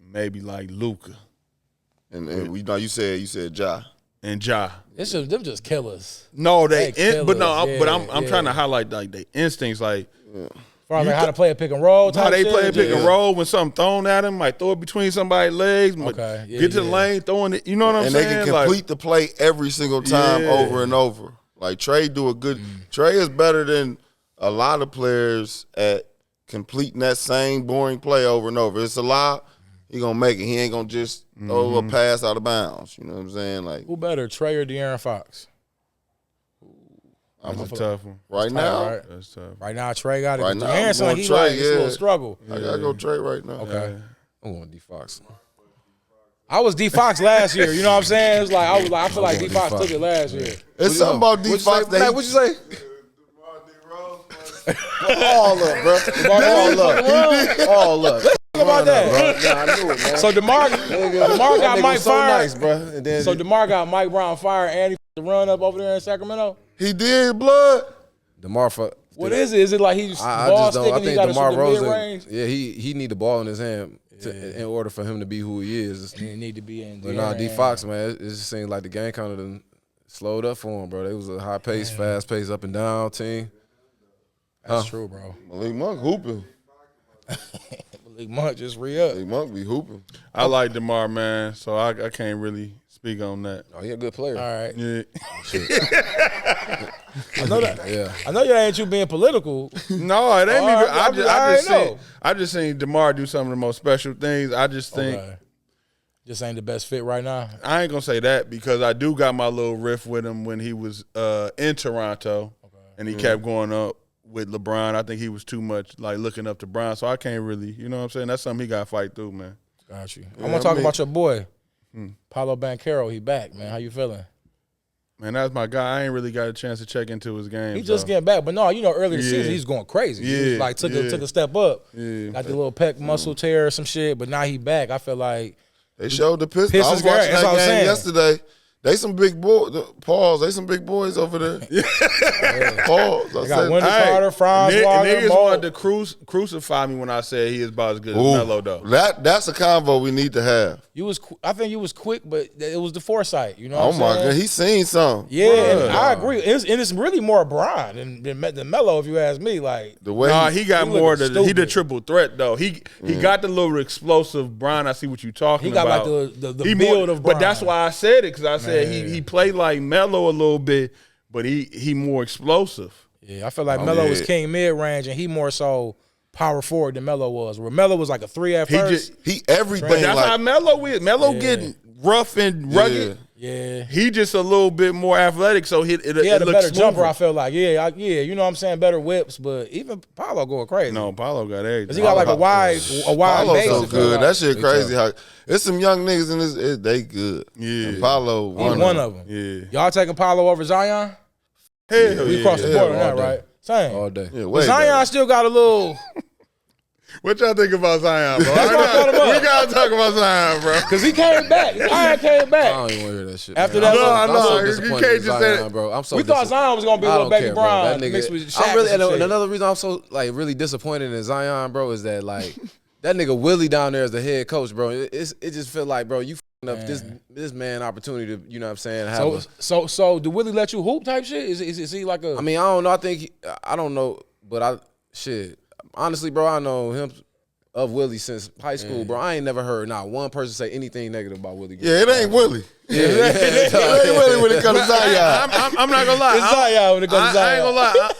maybe like Luka. And you said Ja. And Ja. Them just killers. No, they killers. but I'm trying to highlight like the instincts like Like how to play a pick and roll. How they play a pick and roll when something thrown at him, like throw it between somebody's legs, get to the lane, throwing it. You know what I'm saying? And they can complete the play every single time over and over. Like Trae do a good. Trae is better than a lot of players at completing that same boring play over and over. It's a lot. He gonna make it. He ain't gonna just throw a pass out of bounds. You know what I'm saying? Like who better, Trae or De'Aaron Fox? That's a tough one. Right now, right? That's tough. Right now, Trae got it. Right now, De'Aaron's like it's a little struggle. I gotta go Trae right now. Okay, I'm going D Fox. I was D Fox last year. You know what I'm saying? It was like I feel like D Fox took it last year. It's something about D Fox. What you say? All up, bro. All up. Think about that. Yeah, I knew it, man. So DeMar got Mike fired. Nice, bro. And then So DeMar got Mike Brown fired and he the run up over there in Sacramento. He did blood. DeMar. What is it? Is it like he's ball sticking? I He think got to DeMar shoot the mid-range? Rosen. Yeah, he need the ball in his hand in order for him to be who he is. He need to be in. But nah, D Fox, man, it just seems like the game kind of slowed up for him, bro. It was a high pace, fast pace, up and down team. That's true, bro. Malik Monk hooping. Malik Monk just re-up. Malik Monk be hooping. I like DeMar, man, so I can't really speak on that. Oh, he a good player. All right. Yeah. I know that. Yeah. I know you ain't you being political. No, it ain't even. I just seen DeMar do some of the most special things. I just think just ain't the best fit right now. I ain't gonna say that because I do got my little riff with him when he was in Toronto, and he kept going up with LeBron. I think he was too much like looking up to Bron, so I can't really, you know what I'm saying? That's something he got to fight through, man. Got you. I want to talk about your boy, Paolo Banchero. He back, man. How you feeling? Man, that's my guy. I ain't really got a chance to check into his game. He just getting back, but no, earlier this season he's going crazy. He was like took a step up. Yeah. Got the little pec muscle tear or some shit, but now he back. I feel like they showed the Pistons. I was watching that game yesterday. They some big boys. Pause. They some big boys over there. Pause. They got Wendell Carter, Franz Wagner. Niggas wanted to crucify me when I said he is about as good as Melo, though. That's a convo we need to have. I think you was quick, but it was the foresight. You know what oh I'm my saying? God, he seen something. Yeah, and I agree. It's really more Bron than Melo, if you ask me. Like the way he got more. He the triple threat though. He got the little explosive Bron. I see what you talking about. He got like the build of Bron. But that's why I said it because I said he played like Melo a little bit, but he more explosive. Yeah, I feel like Melo was king mid range, and he more so power forward than Melo was. Where Melo was like a 3 at first. He everything. But that's how Melo is. Melo getting rough and rugged. Yeah. He just a little bit more athletic, so it had a better smoother. jumper. I feel like you know what I'm saying, better whips. But even Paolo going crazy. No, Paolo got everything. Cause he got like a wide Paolo's base. so good. That shit crazy. How it's some young niggas in this. They good. Yeah, and Paolo one of them. Yeah, y'all taking Paolo over Zion? Hell we crossed the board on that, right? Same all day. Yeah, Zion still got a little. What y'all think about Zion, bro? That's why I brought him up. We gotta talk about Zion, bro. Cause he came back. Zion came back. I don't even want to hear that shit. After man. that, I'm so you disappointed can't in just say Zion, bro. I'm so. We thought Zion was gonna be a little baby Bron mixed with Shaq. I'm really, and another reason I'm so like really disappointed in Zion, bro, is that like that nigga Willie down there as the head coach, bro. It just feel like, bro, you up this man opportunity to, you know what I'm saying? Have so do Willie let you hoop type shit? Is he like a? I mean, I don't know. I don't know, but honestly, bro, I know him of Willie since high school, bro. I ain't never heard not one person say anything negative about Willie. Yeah, it ain't Willie. It ain't Willie when it comes to Zion. I'm not gonna lie. It's Zion when it comes to Zion. I ain't gonna lie.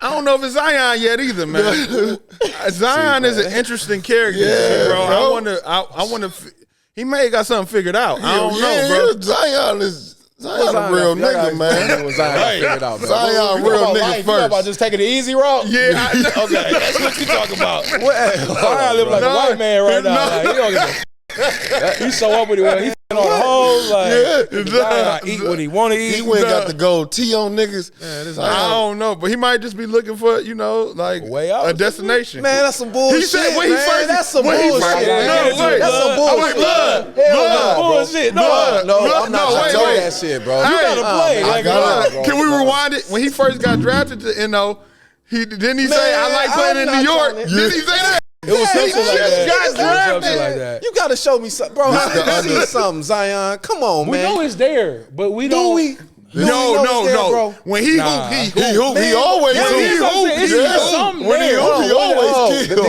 I don't know if it's Zion yet either, man. Zion is an interesting character, bro. I want to. He may have got something figured out. I don't know, bro. Zion a real nigga, man. Zion real nigga first. About just taking the easy route? Yeah. Okay, that's what you talking about. Zion living like a white man right now. Like, he don't give a he's so up with it. He's on the hoes. Like, Zion eat what he want to eat. He went got the gold T on niggas. I don't know, but he might just be looking for, like way out a destination. Man, that's some bullshit. He said when he first, that's some bullshit. That's some bullshit. Blood. Bullshit. No, I'm not trying to do that shit, bro. You gotta play. Can we rewind it? When he first got drafted to NO, didn't he say I like playing in New York? Didn't he say that? It was something like that. You gotta show me something, bro. I see something, Zion. Come on, man. We know it's there, but we don't. Do we? No. When he hoop, he hoop. He always hoop. When he hoop, he always kill.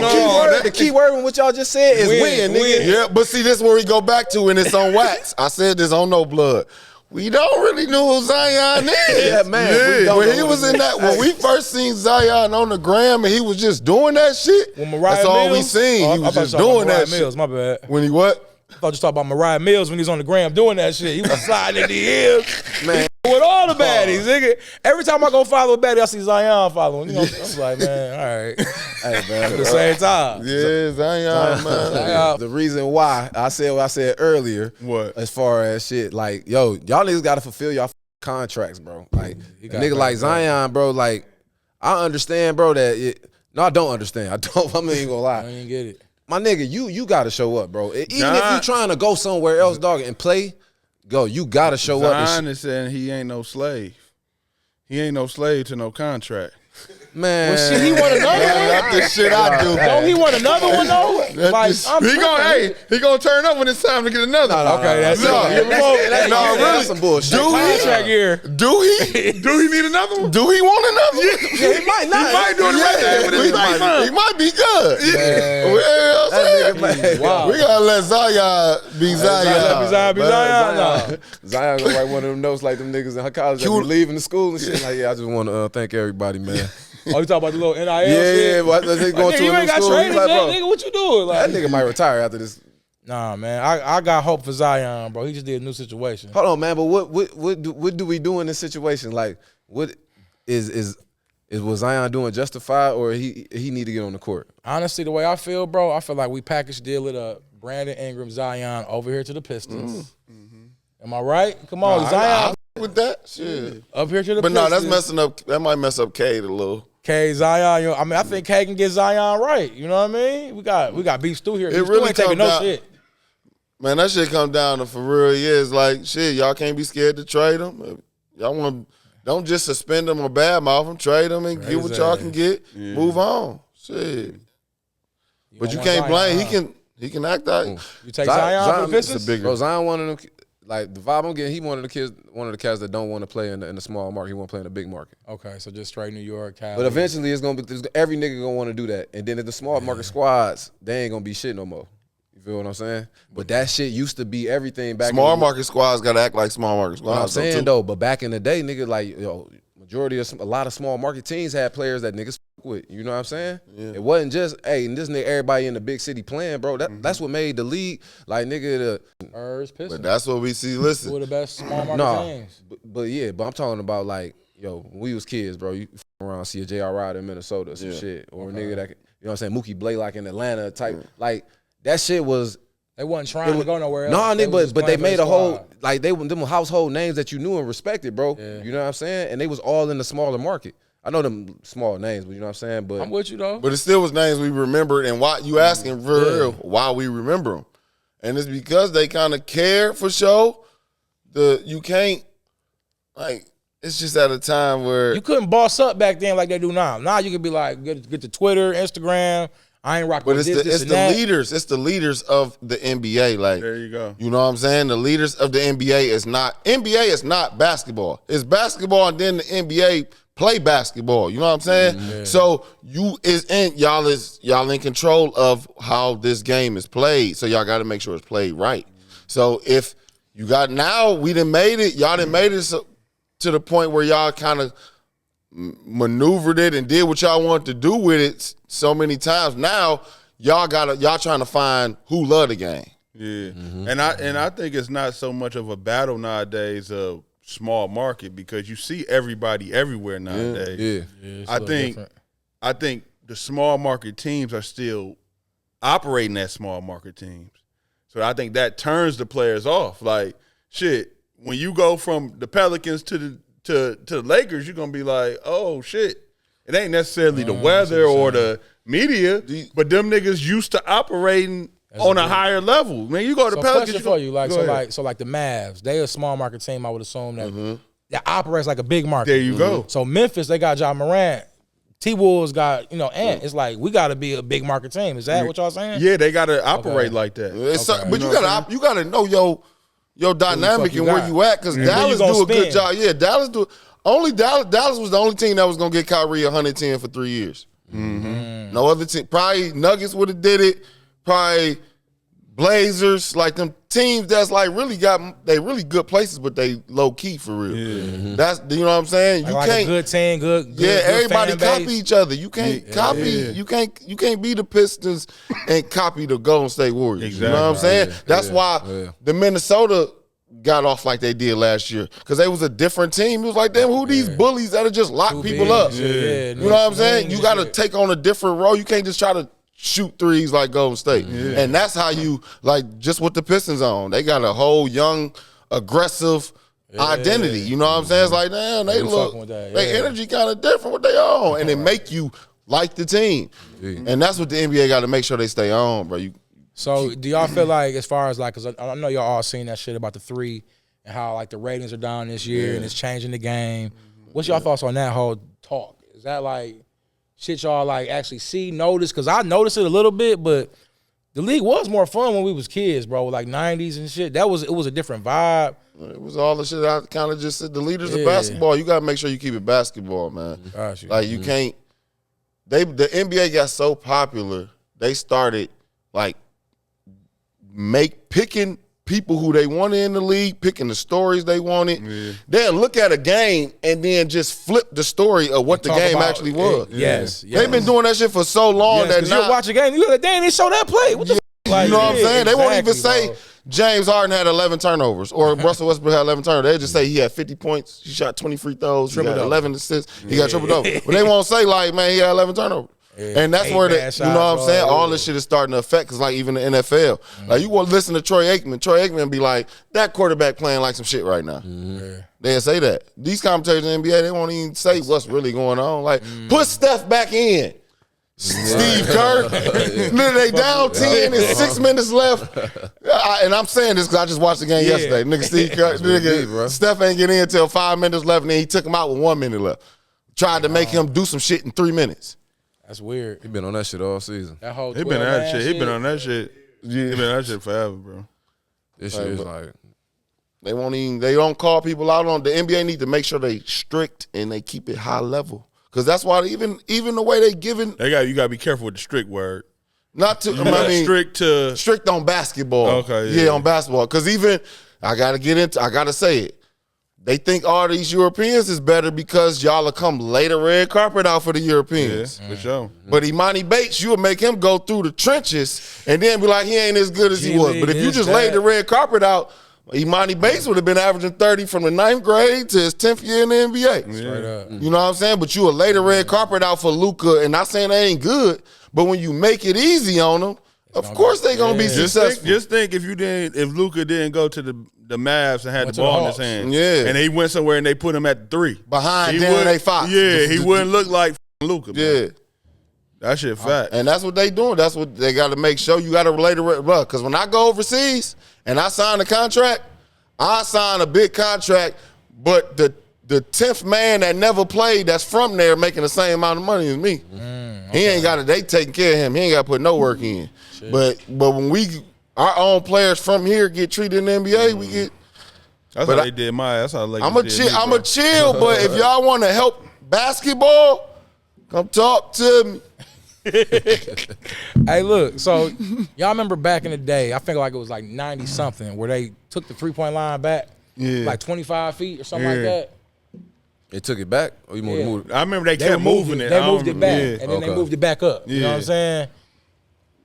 The key word in what y'all just said is win, nigga. Yeah, but see, this is where we go back to, and it's on wax. I said this on No Blood. We don't really know who Zion is. Yeah, man. When he was in that, when we first seen Zion on the gram and he was just doing that shit, that's all we seen. He was just doing that shit. My bad. When he what? I thought you talking about Mariah Mills when he was on the gram doing that shit. He was sliding in the ears. Man. With all the baddies, nigga. Every time I go follow a baddie, I see Zion following. You know, I'm like, man, all right. Hey, man. At the same time. Yeah, Zion, man. The reason why I said what I said earlier, as far as shit, like, yo, y'all niggas gotta fulfill y'all contracts, bro. Like, a nigga like Zion, bro, like, I understand, bro, no, I don't understand. I'm not even gonna lie. I didn't get it. My nigga, you gotta show up, bro. Even if you trying to go somewhere else, dog, and play, you gotta show up. Zion is saying he ain't no slave. He ain't no slave to no contract. Man, well, shit, he want another one. That's the shit I do. Don't he want another one though? Like, he gonna turn up when it's time to get another. Okay, that's that's some bullshit. Contract here. Do he need another one? Do he want another one? Yeah, he might not. He might do it right there with his he might be good. Wow. We gotta let Zion be Zion. Zion gonna write one of them notes like them niggas in her college that be leaving the school and shit. Like, I just want to thank everybody, man. Oh, you talking about the little NIL shit? Yeah, but they going to you a ain't new got school. traded yet, nigga. What you doing? Like, that nigga might retire after this. Nah, man. I got hope for Zion, bro. He just did a new situation. Hold on, man. But what do we do in this situation? Like, what is was Zion doing justified, or he need to get on the court? Honestly, the way I feel, bro, I feel like we package deal it up. Brandon Ingram, Zion over here to the Pistons. Am I right? Come on, Zion. with that. Shit. Up here to the But no, that's Pistons. messing up. That might mess up Cade a little. Cade, Zion. I mean, I think Cade can get Zion right. You know what I mean? We got Beef Stew here. It Beef Stew really ain't taking come no down- shit. Man, that shit come down to for real. Yeah, it's like shit. Y'all can't be scared to trade them. Y'all want don't just suspend them or badmouth them. Trade them and get what y'all can get. Yeah. Move on. Shit. But you can't blame. He can act out. You take Zion for the Pistons? Bro, Zion one of them. Like the vibe I'm getting, he one of the cats that don't want to play in the small market. He want to play in the big market. Okay, so just straight New York, Cali. But eventually, it's gonna be every nigga gonna want to do that. And then at the small market squads, they ain't gonna be shit no more. You feel what I'm saying? But that shit used to be everything back. Small market squads gotta act like small market squads. I'm saying though, but back in the day, nigga, like a lot of small market teams had players that niggas fuck with. You know what I'm saying? Yeah. It wasn't just and this nigga everybody in the big city playing, bro. That's what made the league like nigga Pistons. But that's what we see. Listen, who are the best small market teams? But I'm talking about like when we was kids, bro. You around see a J.R. Ryder in Minnesota, some shit, or a nigga that you know what I'm saying, Mookie Blaylock in Atlanta type. Like that shit was. They wasn't trying to go nowhere else. No, nigga, but they made a whole like them household names that you knew and respected, bro. Yeah. You know what I'm saying? And they was all in the smaller market. I know them small names, but you know what I'm saying? But I'm with you though. But it still was names we remembered, and why you asking for real why we remember them, and it's because they kind of care for show. You can't like it's just at a time where you couldn't boss up back then like they do now. Now you could be like get to Twitter, Instagram. I ain't rocking with this, it's the leaders. It's the leaders of the NBA. Like there you go. You know what I'm saying? The leaders of the NBA is not basketball. It's basketball, and then the NBA play basketball. You know what I'm saying? Yeah. So y'all in control of how this game is played. So y'all got to make sure it's played right. So if you got we done made it. Y'all done made it to the point where y'all kind of maneuvered it and did what y'all wanted to do with it so many times. Now y'all trying to find who love the game. Yeah, and I think it's not so much of a battle nowadays of small market because you see everybody everywhere nowadays. Yeah I think the small market teams are still operating as small market teams, so I think that turns the players off. Like shit, when you go from the Pelicans to the Lakers, you're gonna be like, oh shit. It ain't necessarily the weather or the media, but them niggas used to operating on a higher level. Man, you go to the Pelicans. Question for you, like the Mavs, they a small market team. I would assume that operates like a big market. There you go. So Memphis, they got Ja Morant. T-Wolves got Ant. It's like we got to be a big market team. Is that what y'all saying? Yeah, they got to operate like that. But you got to know your dynamic and where you at, because Dallas do a good job. Yeah, Dallas do. Dallas was the only team that was gonna get Kyrie 110 for 3 years. Mm-hmm. No other team. Probably Nuggets would have did it. Probably Blazers, like them teams that's like really good places, but they low key for real. Yeah. That's you know what I'm saying. You like can't a good team, good everybody fan copy each other. You can't copy. Yeah. You can't be the Pistons and copy the Golden State Warriors. Exactly. You know what I'm saying? Yeah. That's why the Minnesota got off like they did last year, because they was a different team. It was like, damn, who these bullies that'll just lock people up? Yeah. You know what I'm saying? You got to take on a different role. You can't just try to shoot threes like Golden State. Yeah. And that's how you, like, just what the Pistons on. They got a whole young, aggressive identity. You know what I'm saying? It's like, damn, they energy kind of different what they on. And it make you like the team. And that's what the NBA got to make sure they stay on, bro. So do y'all feel like, as far as like, because I know y'all all seen that shit about the three and how like the ratings are down this year and it's changing the game. What's y'all thoughts on that whole talk? Is that like shit y'all like actually notice? Because I noticed it a little bit, but the league was more fun when we was kids, bro. Like 90s and shit. It was a different vibe. It was all the shit I kind of just said. The leaders of basketball, you got to make sure you keep it basketball, man. Gotcha. Like you can't. The NBA got so popular, they started like picking people who they wanted in the league, picking the stories they wanted. Yeah. They'll look at a game and then just flip the story of what the game actually was. Yes. They've been doing that shit for so long that now you watch a game, you like, dang, they show that play. What the like, you know what I'm saying? They won't even say James Harden had 11 turnovers or Russell Westbrook had 11 turnovers. They just say he had 50 points, he shot 20 free throws, he got 11 assists, he got triple double. But they won't say like, man, he had 11 turnovers. And that's where you know what I'm saying? All this shit is starting to affect, because like even the NFL. Like you want to listen to Troy Aikman be like, that quarterback playing like some shit right now. They'll say that. These commentators in the NBA, they won't even say what's really going on. Like, put Steph back in. Steve Kerr. They down 10 and 6 minutes left. And I'm saying this because I just watched the game yesterday. Nigga, Steve Kerr, Steph ain't get in until 5 minutes left, and then he took him out with 1 minute left. Tried to make him do some shit in 3 minutes. That's weird. He been on that shit all season. That whole he been on that shit. He been on that shit. Yeah. He been on that shit forever, bro. This shit is like they won't even. They don't call people out on the NBA. Need to make sure they strict and they keep it high level, because that's why even the way they giving. You got to be careful with the strict word. Not to I mean strict on basketball. Okay, yeah, on basketball. Because even I gotta say it. They think all these Europeans is better because y'all will come lay the red carpet out for the Europeans. Yeah, for sure. But Imani Bates, you will make him go through the trenches and then be like, he ain't as good as he was. But if you just laid the red carpet out, Imani Bates would have been averaging 30 from the 9th grade to his 10th year in the NBA. Straight up. You know what I'm saying? But you will lay the red carpet out for Luka, and not saying they ain't good, but when you make it easy on them, of course they gonna be successful. Just think if Luka didn't go to the Mavs and had the ball in his hand, and he went somewhere and they put him at the 3 behind Darren Fox. Yeah, he wouldn't look like Luka. Yeah, that shit fact. And that's what they doing. That's what they got to make sure. You got to relate to it, bro. Because when I go overseas and I sign a contract, I sign a big contract, but the 10th man that never played that's from there making the same amount of money as me. He ain't got it. They taking care of him. He ain't got to put no work in. But when our own players from here get treated in the NBA, we get. That's how they did my ass. That's how Lakers I'm a chill, but if y'all want to help basketball, come talk to me. Hey, look, so y'all remember back in the day, I think like it was like 90-something, where they took the three-point line back like 25 feet or something like that? They took it back? Or you moved it? I remember they kept moving it. They moved it back, and then they moved it back up. You know what I'm saying?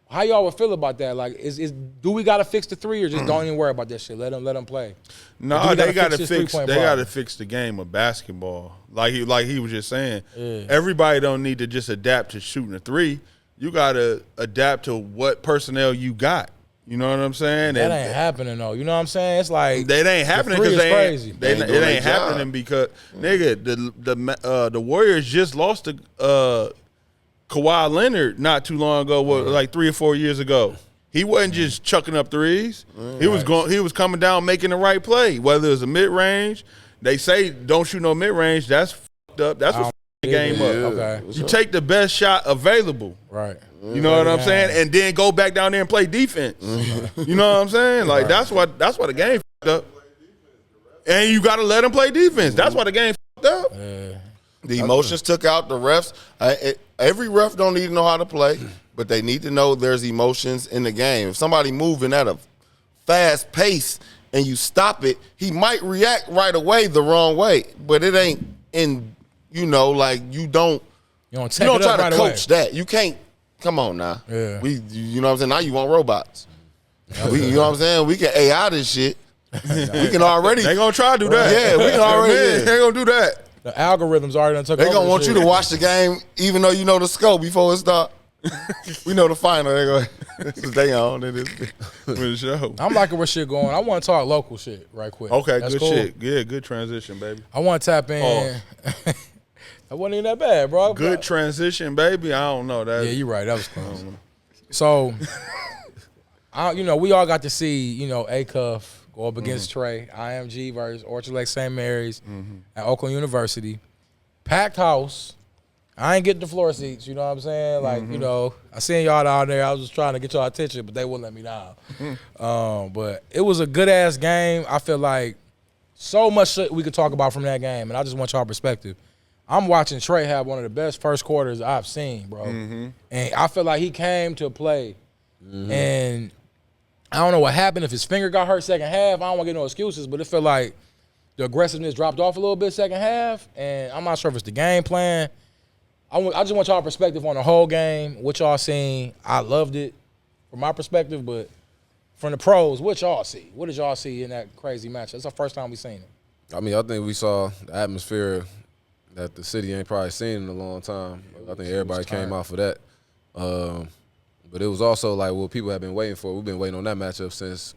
How y'all would feel about that? Like, do we gotta fix the three, or just don't even worry about that shit? Let them play. No, they gotta fix. They gotta fix the game of basketball. Like he was just saying, everybody don't need to just adapt to shooting a three. You gotta adapt to what personnel you got. You know what I'm saying? That ain't happening though. You know what I'm saying? It's like that ain't happening because it ain't happening because nigga, the Warriors just lost to Kawhi Leonard not too long ago, like 3 or 4 years ago. He wasn't just chucking up threes. He was coming down making the right play, whether it was a mid range. They say don't shoot no mid range. That's fucked up. That's what the game up. Okay. You take the best shot available. Right. You know what I'm saying? And then go back down there and play defense. You know what I'm saying? Like that's why the game fucked up. And you gotta let them play defense. That's why the game fucked up. The emotions took out the refs. Every ref don't need to know how to play, but they need to know there's emotions in the game. If somebody moving at a fast pace and you stop it, he might react right away the wrong way. But it ain't in, like you don't try to coach that. You can't. Come on now. Yeah. You know what I'm saying? Now you want robots. You know what I'm saying? We can AI this shit. We can already. They gonna try to do that. Yeah, we can already. They gonna do that. The algorithms already done took over. They gonna want you to watch the game even though you know the scope before it start. We know the final. They go. They on it is for the show. I'm liking where shit going. I want to talk local shit right quick. Okay, that's good cool. shit. Yeah, good transition, baby. I want to tap in. That wasn't even that bad, bro. Good transition, baby. I don't know that. Yeah, you're right. That was close. So, we all got to see, A-Cuff go up against Trey, IMG versus Orchard Lake St. Mary's at Oakland University. Packed house. I ain't getting the floor seats, you know what I'm saying? Like, I seen y'all down there. I was just trying to get y'all attention, but they wouldn't let me down. But it was a good-ass game. I feel like so much shit we could talk about from that game, and I just want y'all perspective. I'm watching Trey have one of the best first quarters I've seen, bro. And I feel like he came to play. And I don't know what happened. If his finger got hurt second half, I don't want to get no excuses, but it felt like the aggressiveness dropped off a little bit second half. And I'm not sure if it's the game plan. I just want y'all perspective on the whole game, what y'all seen. I loved it from my perspective, but from the pros, what y'all see? What did y'all see in that crazy match? That's the first time we seen it. I mean, I think we saw the atmosphere that the city ain't probably seen in a long time. I think everybody came out for that. But it was also like what people have been waiting for. We've been waiting on that matchup since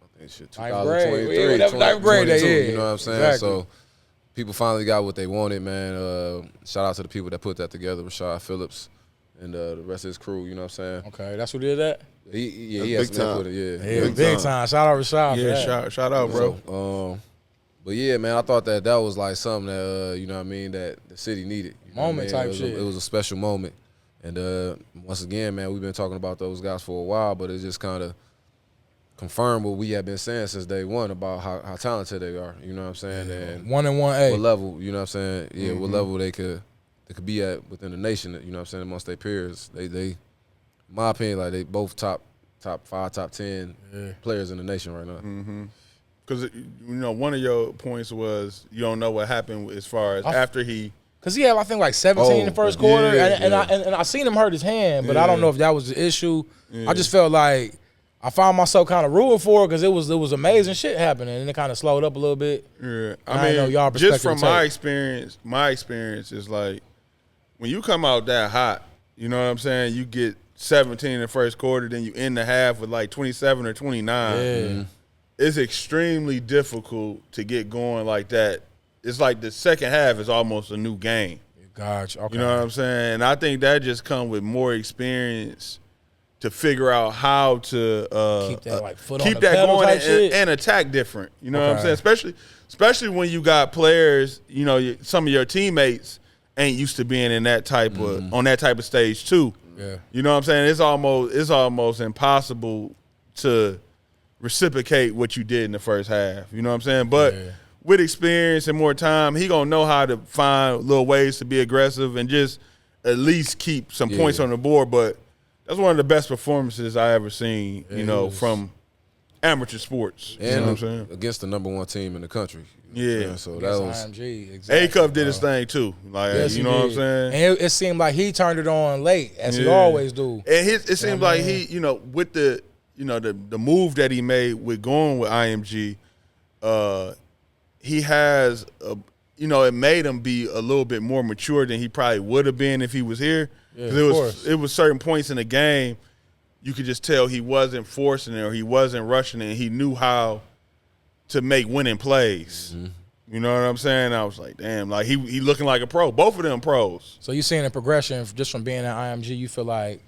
I think 2023, 2022. You know what I'm saying? Exactly. So people finally got what they wanted, man. Shout out to the people that put that together, Rashad Phillips and the rest of his crew. You know what I'm saying? Okay, that's who did that? He has some input. Yeah, big time. Shout out Rashad. Yeah, shout out, bro. So, but yeah, man, I thought that was like something that you know what I mean, that the city needed. You know Moment type shit. It was a special moment. And once again, man, we've been talking about those guys for a while, but it just kind of confirmed what we have been saying since day one about how talented they are. You know what I'm saying? And 1-1A. what level, you know what I'm saying? Yeah, what level they could be at within the nation. You know what I'm saying? Amongst their peers, they in my opinion, like they both top 5, top 10 players in the nation right now. Because one of your points was you don't know what happened as far as after he. Because he had, I think, like 17 in the first quarter, and I seen him hurt his hand, but I don't know if that was the issue. I just felt like I found myself kind of rooting for it because it was amazing shit happening, and it kind of slowed up a little bit. Yeah, I mean, know y'all just from my experience is like when you come out that hot, you know what I'm saying? You get 17 in the first quarter, then you end the half with like 27 or 29. Yeah. It's extremely difficult to get going like that. It's like the second half is almost a new game. Gotcha. Okay. You know what I'm saying? And I think that just comes with more experience to figure out how to keep that like foot keep on the that pedal going type shit. and attack different. You know what I'm saying? Especially when you got players. You know, some of your teammates ain't used to being in that type of on that type of stage too. Yeah. You know what I'm saying? It's almost impossible to reciprocate what you did in the first half. You know what I'm saying? But with experience and more time, he gonna know how to find little ways to be aggressive and just at least keep some points on the board. But that's one of the best performances I ever seen, from amateur sports. And you know what I'm saying? Against the #1 team in the country. Yeah. So that was IMG, exactly, A-Cup did his thing too. Like, you know what I'm saying? And it seemed like he turned it on late, as he always do. And it seemed like he, with the move that he made with going with IMG, he has, it made him be a little bit more mature than he probably would have been if he was here. Because it was certain points in the game you could just tell he wasn't forcing it or he wasn't rushing it. And he knew how to make winning plays. You know what I'm saying? I was like, damn, like he looking like a pro. Both of them pros. So you seeing a progression just from being at IMG. You feel like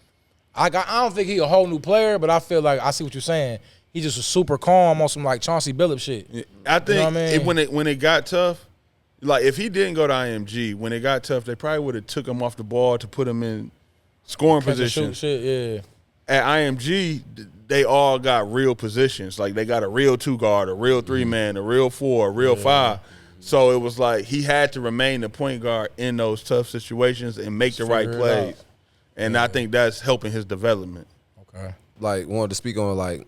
I don't think he a whole new player, but I feel like I see what you're saying. He just was super calm on some like Chauncey Billups shit. I think when it got tough, like if he didn't go to IMG, when it got tough, they probably would have took him off the ball to put him in scoring position. At IMG, they all got real positions. Like they got a real 2 guard, a real 3-man, a real 4, a real 5. So it was like he had to remain the point guard in those tough situations and make the right plays. And I think that's helping his development. Okay. Like wanted to speak on like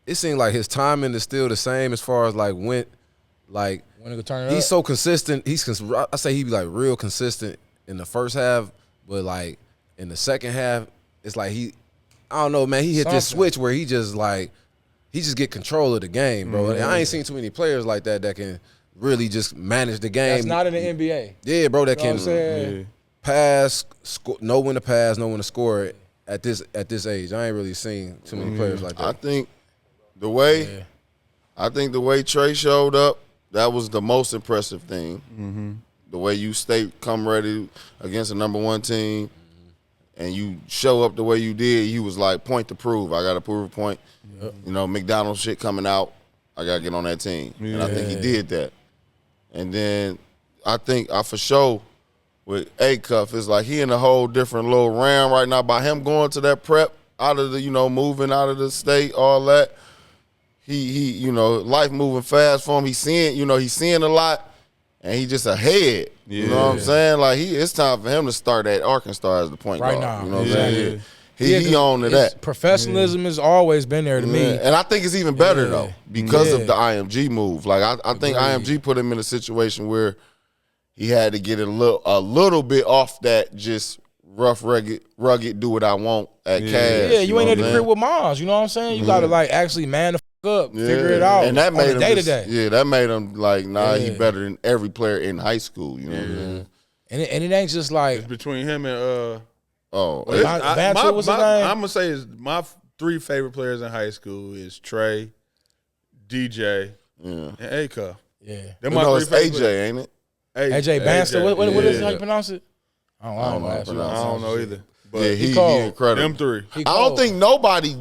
it seemed like his timing is still the same as far as like when he's so consistent. I say he be like real consistent in the first half, but like in the second half, it's like I don't know, man. He hit this switch where he just get control of the game, bro. And I ain't seen too many players like that can really just manage the game. That's not in the NBA. Yeah, bro. That can pass, know when to pass, know when to score at this age. I ain't really seen too many players like that. I think the way Trey showed up, that was the most impressive thing. The way you come ready against a #1 team. And you show up the way you did, you was like, point to prove. I got to prove a point. McDonald's shit coming out. I got to get on that team. And I think he did that. And then I think for sure with A-Cuff, it's like he in a whole different little round right now. By him going to that prep, out of the, moving out of the state, all that, he life moving fast for him. He's seeing a lot. And he just ahead. You know what I'm saying? Like it's time for him to start at Arkansas as the point guard. Now. You know what I'm saying? He on to that. Professionalism has always been there to me. And I think it's even better though, because of the IMG move. Like I think IMG put him in a situation where he had to get a little bit off that just rough, rugged, do what I want at Cash. Yeah, you ain't at the crib with moms. You know what I'm saying? You gotta like actually man the up, figure it out, and that made him day to day. Yeah, that made him like, he better than every player in high school. You know what I'm saying? And it ain't just like It's between him and Vance, what's his name? I'm gonna say is my 3 favorite players in high school is Trey, DJ, and A-Cuff. Yeah. They're You my know, 3 it's favorite AJ, ain't it? AJ Banster. What is it? How Yeah. you pronounce it? I don't know. I don't know either. But Yeah, he cold. incredible. them 3. He I don't cold. think nobody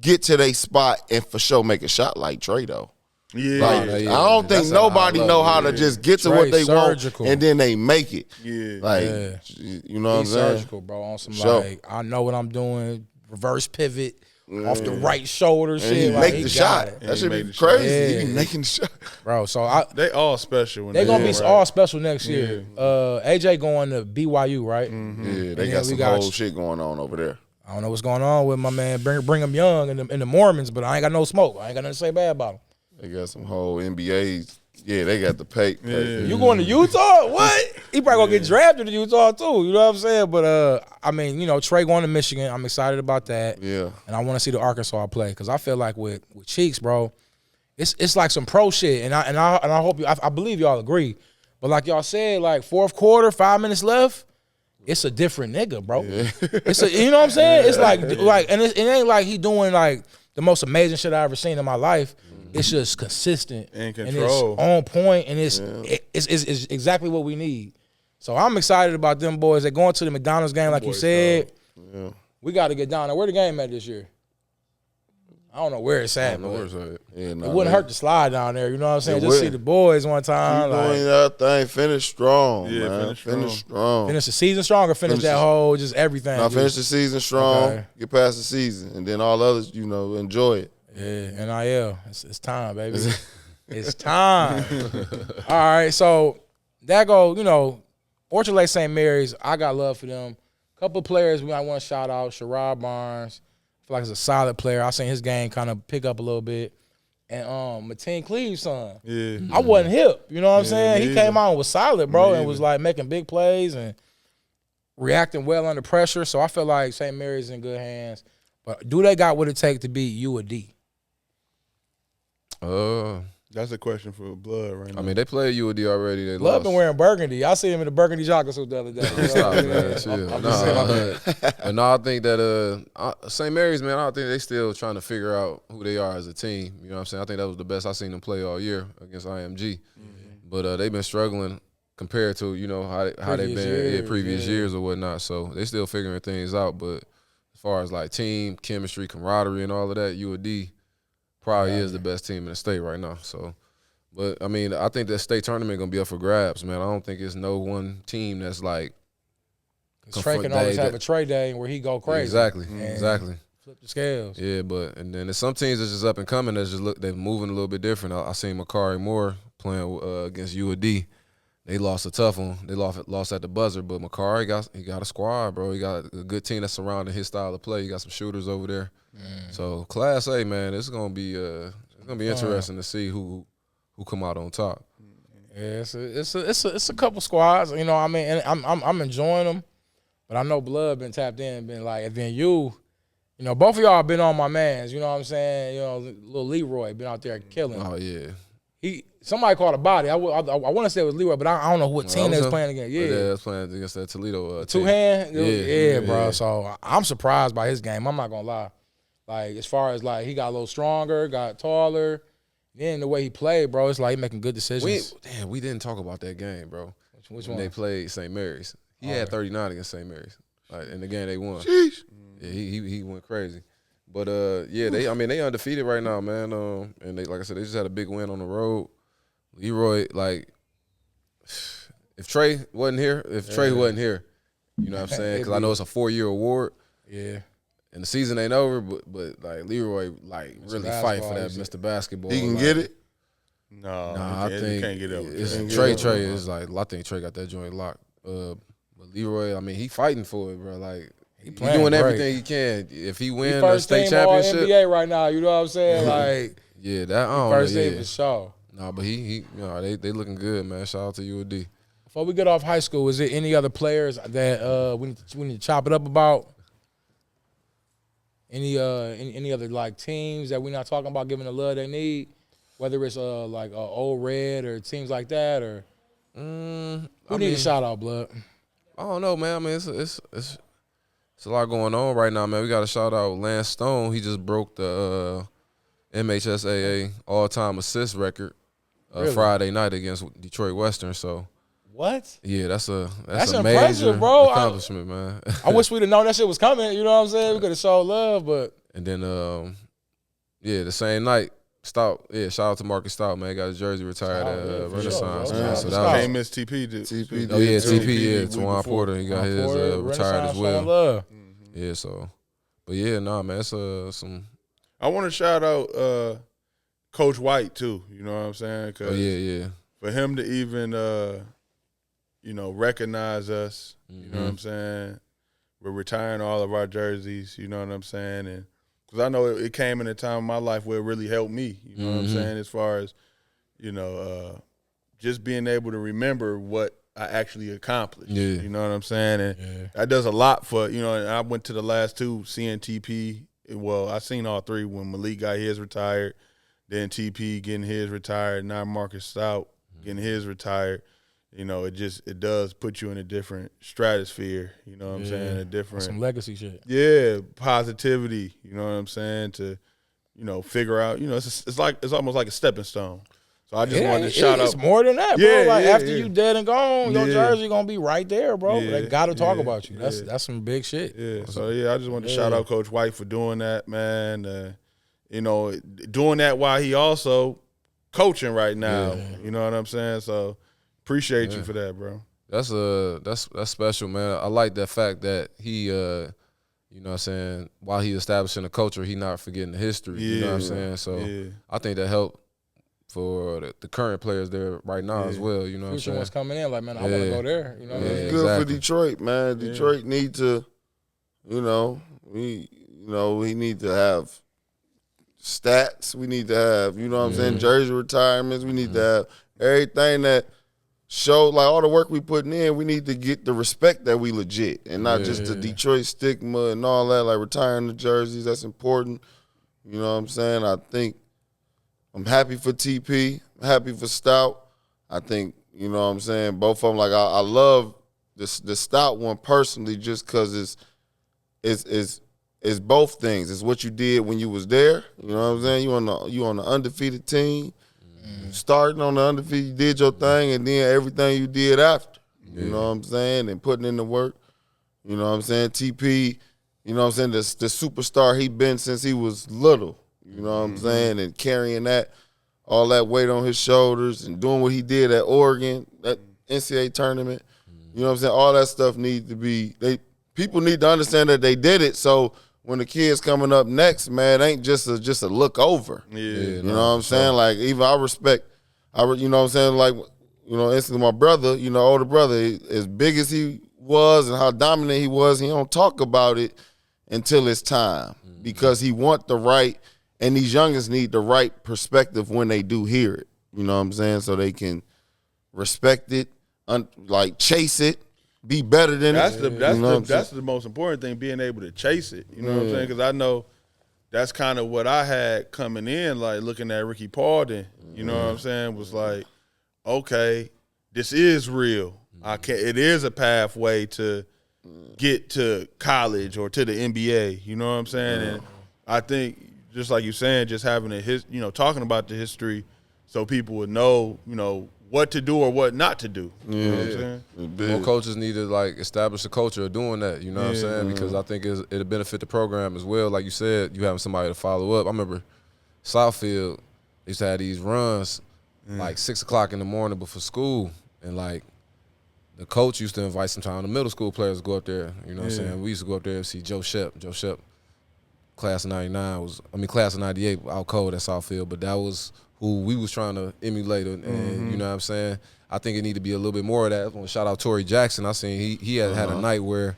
get to their spot and for sure make a shot like Trey though. Yeah. Like, yeah. I don't think That's a high nobody level, know how to yeah. just get to Trey what they surgical. want and then they make it. Yeah. Like, Yeah. you know what I'm He's saying? surgical, bro. On some Sure. like, I know what I'm doing. Reverse pivot off the right shoulder, And shit. he like, make he the got shot. it. That should he be made the shot. crazy. Yeah. He be making the shot. Bro. So They all special when they gonna be right. all special next year. AJ going to BYU, right? Yeah, they then got we some got whole shit going on over there. I don't know what's going on with my man Brigham Young and the Mormons, but I ain't got no smoke. I ain't got nothing to say bad about him. They got some whole NBAs. Yeah, they got the pay. You going to Utah? What? He probably gonna get drafted to Utah too. You know what I'm saying? But I mean, you know, Trey going to Michigan. I'm excited about that. Yeah. And I want to see the Arkansas play because I feel like with Cheeks, bro, it's like some pro shit. And I hope I believe y'all agree. But like y'all said, like fourth quarter, 5 minutes left. It's a different nigga, bro. It's you know what I'm saying? It's like and it ain't like he doing like the most amazing shit I ever seen in my life. It's just consistent In and control. it's on point, and it's exactly what we need. So I'm excited about them boys. They're going to the McDonald's game, like you boys said. Yeah. We got to get down there. Where the game at this year? I don't know where it's at, No but worries, right? Yeah, it wouldn't hurt to slide down there. You know what I'm saying? It Just see wouldn't. the boys one time. Keep doing Like, that thing. Finish strong, Yeah, man. finish strong. finish the season strong or finish Finish that the- whole just everything. Now just- finish the season strong. Okay. Get past the season, and then all others, enjoy it. Yeah, NIL. It's time, baby. It's time. All right, so that go, Orchard Lake St. Mary's, I got love for them. Couple players we might want to shout out. Sherrod Barnes. I feel like he's a solid player. I seen his game kind of pick up a little bit. And Mateen Cleave's son. Yeah. I wasn't hip. You know what I'm saying? me He either. came out and was solid, bro, Me and was like making big plays and reacting well under pressure. So I feel like St. Mary's in good hands. But do they got what it takes to beat U or D? That's a question for Blood right now. I mean, they played UOD already. They Love lost. been wearing burgundy. I see him in the burgundy jogging suit the other day. Stop, man. Chill. I'm just saying, But no, I think that St. Mary's, man, I think they still trying to figure out who they are as a team. You know what I'm saying? I think that was the best I seen them play all year against IMG. But they've been struggling compared to, how they've been previous years or whatnot. So they still figuring things out. But as far as like team, chemistry, camaraderie, and all of that, UOD probably is the best team in the state right now. So, but I mean, I think that state tournament gonna be up for grabs, man. I don't think it's no one team that's like Trey can always have a Trey day where he go crazy. Exactly. Flip the scales. Yeah, but and then there's some teams that's just up and coming that's just they're moving a little bit different. I seen Makari Moore playing against UOD. They lost a tough one. They lost at the buzzer, but Makari got a squad, bro. He got a good team that's surrounding his style of play. He got some shooters over there. So Class A, man, it's gonna be interesting to see who come out on top. Yeah, it's a couple squads. You know, I mean, and I'm enjoying them, but I know Blood been tapped in, been like, and then both of y'all been on my mans. You know what I'm saying? Little Leroy been out there killing. Oh yeah, Somebody caught a body. I want to say it was Leroy, but I don't know what team they was playing against. Yeah, they was playing against that Toledo. Two team. hand. Yeah, bro. yeah. So I'm surprised by his game. I'm not gonna lie. Like as far as like he got a little stronger, got taller. Then the way he played, bro, it's like he making good decisions. We didn't talk about that game, bro. Which when one? they played St. Mary's. He had 39 against St. Mary's. Like in the game they won. Sheesh. Yeah, he went crazy. But they undefeated right now, man. And they, like I said, they just had a big win on the road. Leroy, like, if Trey wasn't here, you know what I'm saying? Because I know it's a 4-year award. Yeah. And the season ain't over, but like Leroy, like really fight for that Mr. Basketball. He can like, get it. No, Nah, I think you can't get up. it's Trey is like I think Trey got that joint locked. But Leroy, I mean, he fighting for it, bro. Like he playing doing great. everything he can. If he win the First state team all championship, NBA right now. You know what I'm saying? Like yeah, that I don't first know. team Yeah. for sure. Nah, but he they looking good, man. Shout out to UOD. Before we get off high school, is there any other players that we need to chop it up about? Any other like teams that we're not talking about giving the love they need? Whether it's like Old Red or teams like that, or who need a shout out, Blood? I don't know, man. I mean, it's a lot going on right now, man. We got to shout out Lance Stone. He just broke the MHSAA all-time assist record Really? Friday night against Detroit Western. So What? yeah, that's a That's major impressive, bro. accomplishment, man. I wish we'd have known that shit was coming. You know what I'm saying? We could have showed love, but And then the same night, Stout. Yeah, shout out to Marcus Stout, man. Got his jersey retired Stout, at yeah, for Renaissance, sure, man. bro. So Stout. that was, Can't miss TP. TP. oh yeah, TP, TP, yeah, week Tawan before. Porter, he got his retired Renaissance as showing well. love. Yeah, so, but yeah, nah, man, it's some. I want to shout out Coach White too. You know what I'm saying? 'Cause Oh yeah. for him to even recognize us, you know what I'm saying? We're retiring all of our jerseys, you know what I'm saying? And because I know it came in a time in my life where it really helped me, you know what I'm saying? As far as, just being able to remember what I actually accomplished, you know what I'm saying? And that does a lot for, and I went to the last two, seeing TP. Well, I seen all three when Malik got his retired, then TP getting his retired, now Marcus Stout getting his retired. It does put you in a different stratosphere, you know what I'm saying? A different Some legacy shit. Yeah, positivity, you know what I'm saying? To, figure out, it's almost like a stepping stone. So I just wanted to shout out. It's more than that, bro. Yeah, after yeah. you dead and gone, your Yeah. jersey gonna be right there, bro. Yeah, They gotta talk yeah, about you. That's some big shit. Yeah, so I just wanted to shout out Coach White for doing that, man. Doing that while he also coaching right now. You know what I'm saying? So appreciate you for that, bro. That's special, man. I like that fact that he, you know what I'm saying, while he establishing the culture, he not forgetting the history. You know what I'm saying? So I think that helped for the current players there right now as well. You know what I'm Future saying? ones coming in like, man, I want to go there. You know, It's good for Detroit, man. Detroit need to, we need to have stats. We need to have, you know what I'm saying, jersey retirements. We need to have everything that show, like all the work we putting in. We need to get the respect that we legit and not just the Detroit stigma and all that, like retiring the jerseys. That's important. You know what I'm saying? I think I'm happy for TP. I'm happy for Stout. I think, you know what I'm saying, both of them, like I love the Stout one personally just because it's both things. It's what you did when you was there. You know what I'm saying? You on the undefeated team. Starting on the undefeated, you did your thing, and then everything you did after. You know what I'm saying? And putting in the work. You know what I'm saying? TP, you know what I'm saying, the superstar he been since he was little. You know what I'm saying? And carrying all that weight on his shoulders and doing what he did at Oregon, that NCAA tournament. You know what I'm saying? All that stuff needs to be people need to understand that they did it. So when the kids coming up next, man, it ain't just a look over. You know what I'm saying? Like, even I respect, you know what I'm saying? Like, instantly my brother, older brother, as big as he was and how dominant he was, he don't talk about it until it's time because he want the right, and these youngins need the right perspective when they do hear it. You know what I'm saying? So they can respect it, chase it. Be better than that's it. That's the most important thing, being able to chase it. You know what I'm saying? Because I know that's kind of what I had coming in, like looking at Ricky Paulding. You know what I'm saying? Was like, okay, this is real. It is a pathway to get to college or to the NBA. You know what I'm saying? And I think, just like you're saying, just having talking about the history, so people would know, what to do or what not to do. You know what I'm saying? More coaches need to establish a culture of doing that. You know what I'm saying? Because I think it'll benefit the program as well. Like you said, you having somebody to follow up. I remember Southfield used to have these runs like 6 o'clock in the morning before school, and the coach used to invite sometimes the middle school players to go up there. You know what I'm saying? We used to go up there and see Joe Shep. Joe Shep, class of 99 class of 98 out cold at Southfield, but that was who we was trying to emulate, and you know what I'm saying? I think it need to be a little bit more of that. I want to shout out Torrey Jackson. I seen he had a night where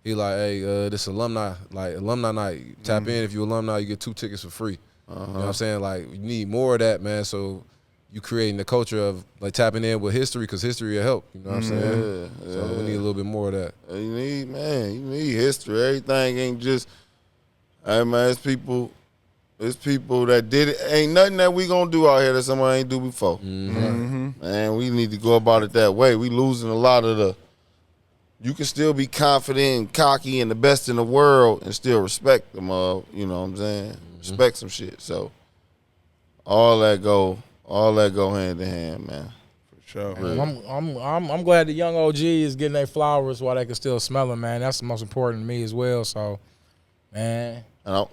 he hey, this alumni night. Tap in if you alumni, you get 2 tickets for free. You know what I'm saying? You need more of that, man. So you creating the culture of tapping in with history, because history will help. You know what I'm saying? So we need a little bit more of that. You need history. Everything ain't just, hey man, it's people that did it. Ain't nothing that we gonna do out here that someone ain't do before. Man, we need to go about it that way. We losing a lot of you can still be confident and cocky and the best in the world and still respect them. You know what I'm saying? Respect some shit. So all that go hand in hand, man. For sure. I'm glad the young OG is getting their flowers while they can still smell them, man. That's the most important to me as well. So, man. And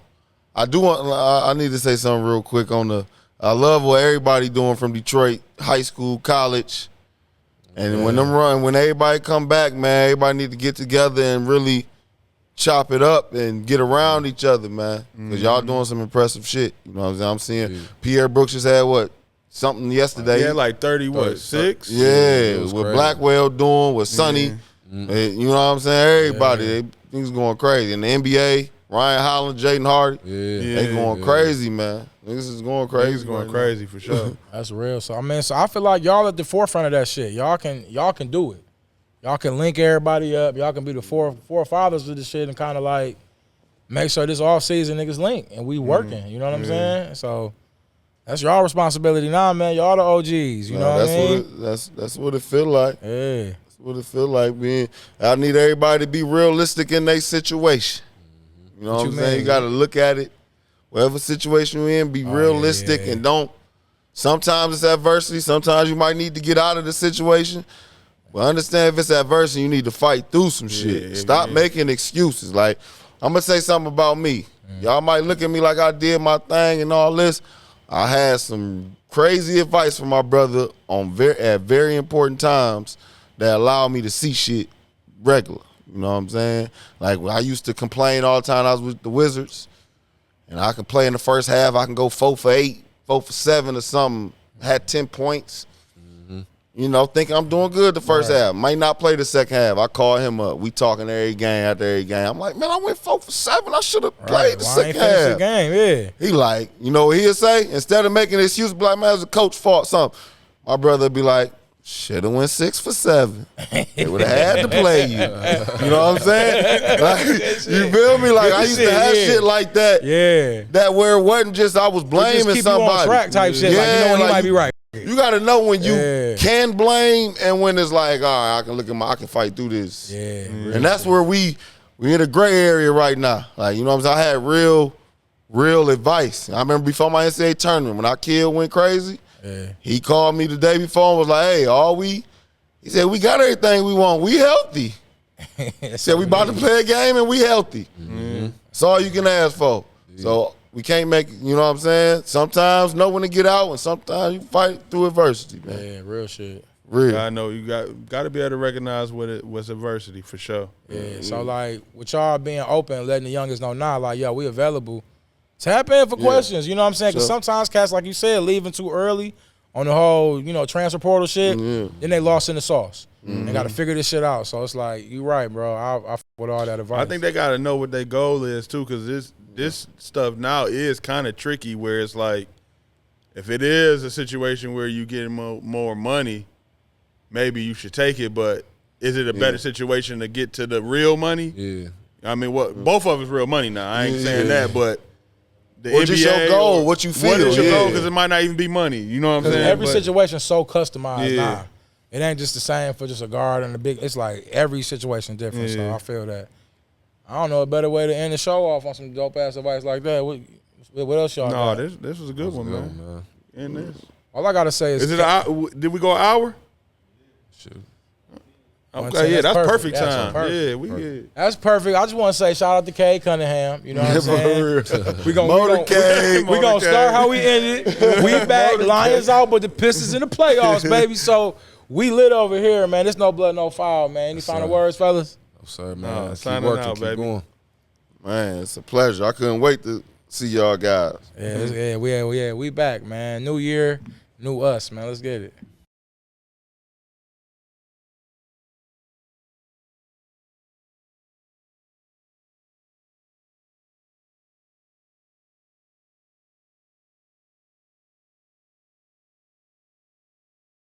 I need to say something real quick on the. I love what everybody doing from Detroit, high school, college, and when everybody come back, man, everybody need to get together and really chop it up and get around each other, man. Because y'all doing some impressive shit. You know what I'm saying? I'm seeing Pierre Brooks just had something yesterday. Yeah, like 6? Yeah, what crazy. Blackwell doing, what Sonny. You know what I'm saying? Everybody, things going crazy. In the NBA, Ryan Holland, Jaden Hardy, they going crazy, man. Niggas is going crazy. Niggas going crazy for sure. That's real. So I feel like y'all at the forefront of that shit. Y'all can do it. Y'all can link everybody up. Y'all can be the forefathers of this shit and kind of like make sure this off season niggas link and we working. You know what I'm saying? So that's y'all responsibility now, man. Y'all the OGs. You know what I mean? That's what it feel like. Yeah. That's what it feel like. I need everybody to be realistic in their situation. You know what I'm saying? You got to look at it. Whatever situation you're in, be realistic and don't. Sometimes it's adversity. Sometimes you might need to get out of the situation. But understand if it's adversity, you need to fight through some shit. Stop making excuses. Like, I'm going to say something about me. Y'all might look at me like I did my thing and all this. I had some crazy advice from my brother at very important times that allowed me to see shit regular. You know what I'm saying? Like, I used to complain all the time I was with the Wizards. And I can play in the first half. I can go 4 for 8, 4 for 7 or something. Had 10 points. You know, thinking I'm doing good the first half. Might not play the second half. I call him up. We talking every game after every game. I'm like, man, I went 4 for 7. I should have played the second half. The game, He like, you know what he'll say? Instead of making an excuse, be like, man, it was a coach fault, something. My brother would be like, should have went 6 for 7. They would have had to play you. You know what I'm saying? Like, you feel me? Like, I used to have shit like that. Yeah. That where it wasn't just I was blaming just keep somebody. You on track type shit. Like, you know when he might be right. You got to know when you can blame and when it's like, all right, I can fight through this. Yeah. And that's where we in a gray area right now. Like, you know what I'm saying? I had real advice. I remember before my NCAA tournament, when our kid went crazy, he called me the day before and was like, hey, he said, we got everything we want. We healthy. He said, we about to play a game and we healthy. That's all you can ask for. So we can't make, you know what I'm saying? Sometimes know when to get out and sometimes you fight through adversity, man. Yeah, real shit. Real. I know you got to be able to recognize what's adversity for sure. Yeah, so like with y'all being open, letting the youngest know now, like, yo, we available. Tap in for questions, you know what I'm saying? Because sometimes cats, like you said, leaving too early on the whole, you know, transfer portal shit, then they lost in the sauce. They got to figure this shit out. So it's like, you right, bro. I with all that advice. I think they got to know what their goal is, too, because this stuff now is kind of tricky where it's like, if it is a situation where you get more money, maybe you should take it, but is it a better situation to get to the real money? Yeah. I mean, both of it's real money now. I ain't saying that, but the What's NBA, your goal? What you feel? What is your goal? Because it might not even be money. You know what I'm saying? Every situation is so customized now. It ain't just the same for just a guard and a big. It's like every situation different. So I feel that. I don't know a better way to end the show off on some dope ass advice like that. What else y'all got? No, this was a good one, man. End this. All I gotta say is it did we go an hour? Shoot. Okay, that's perfect That's time. perfect. Yeah, we good. That's perfect. I just want to say shout out to Cade Cunningham. You know what I'm saying? We gonna start how we ended. We back, Lions out, but the Pistons in the playoffs, baby. So we lit over here, man. There's no blood, no foul, man. Any final words, fellas? No, sir, man. Keep signing working, out, keep baby. going. Man, it's a pleasure. I couldn't wait to see y'all guys. Yeah, we back, man. New year, new us, man. Let's get it.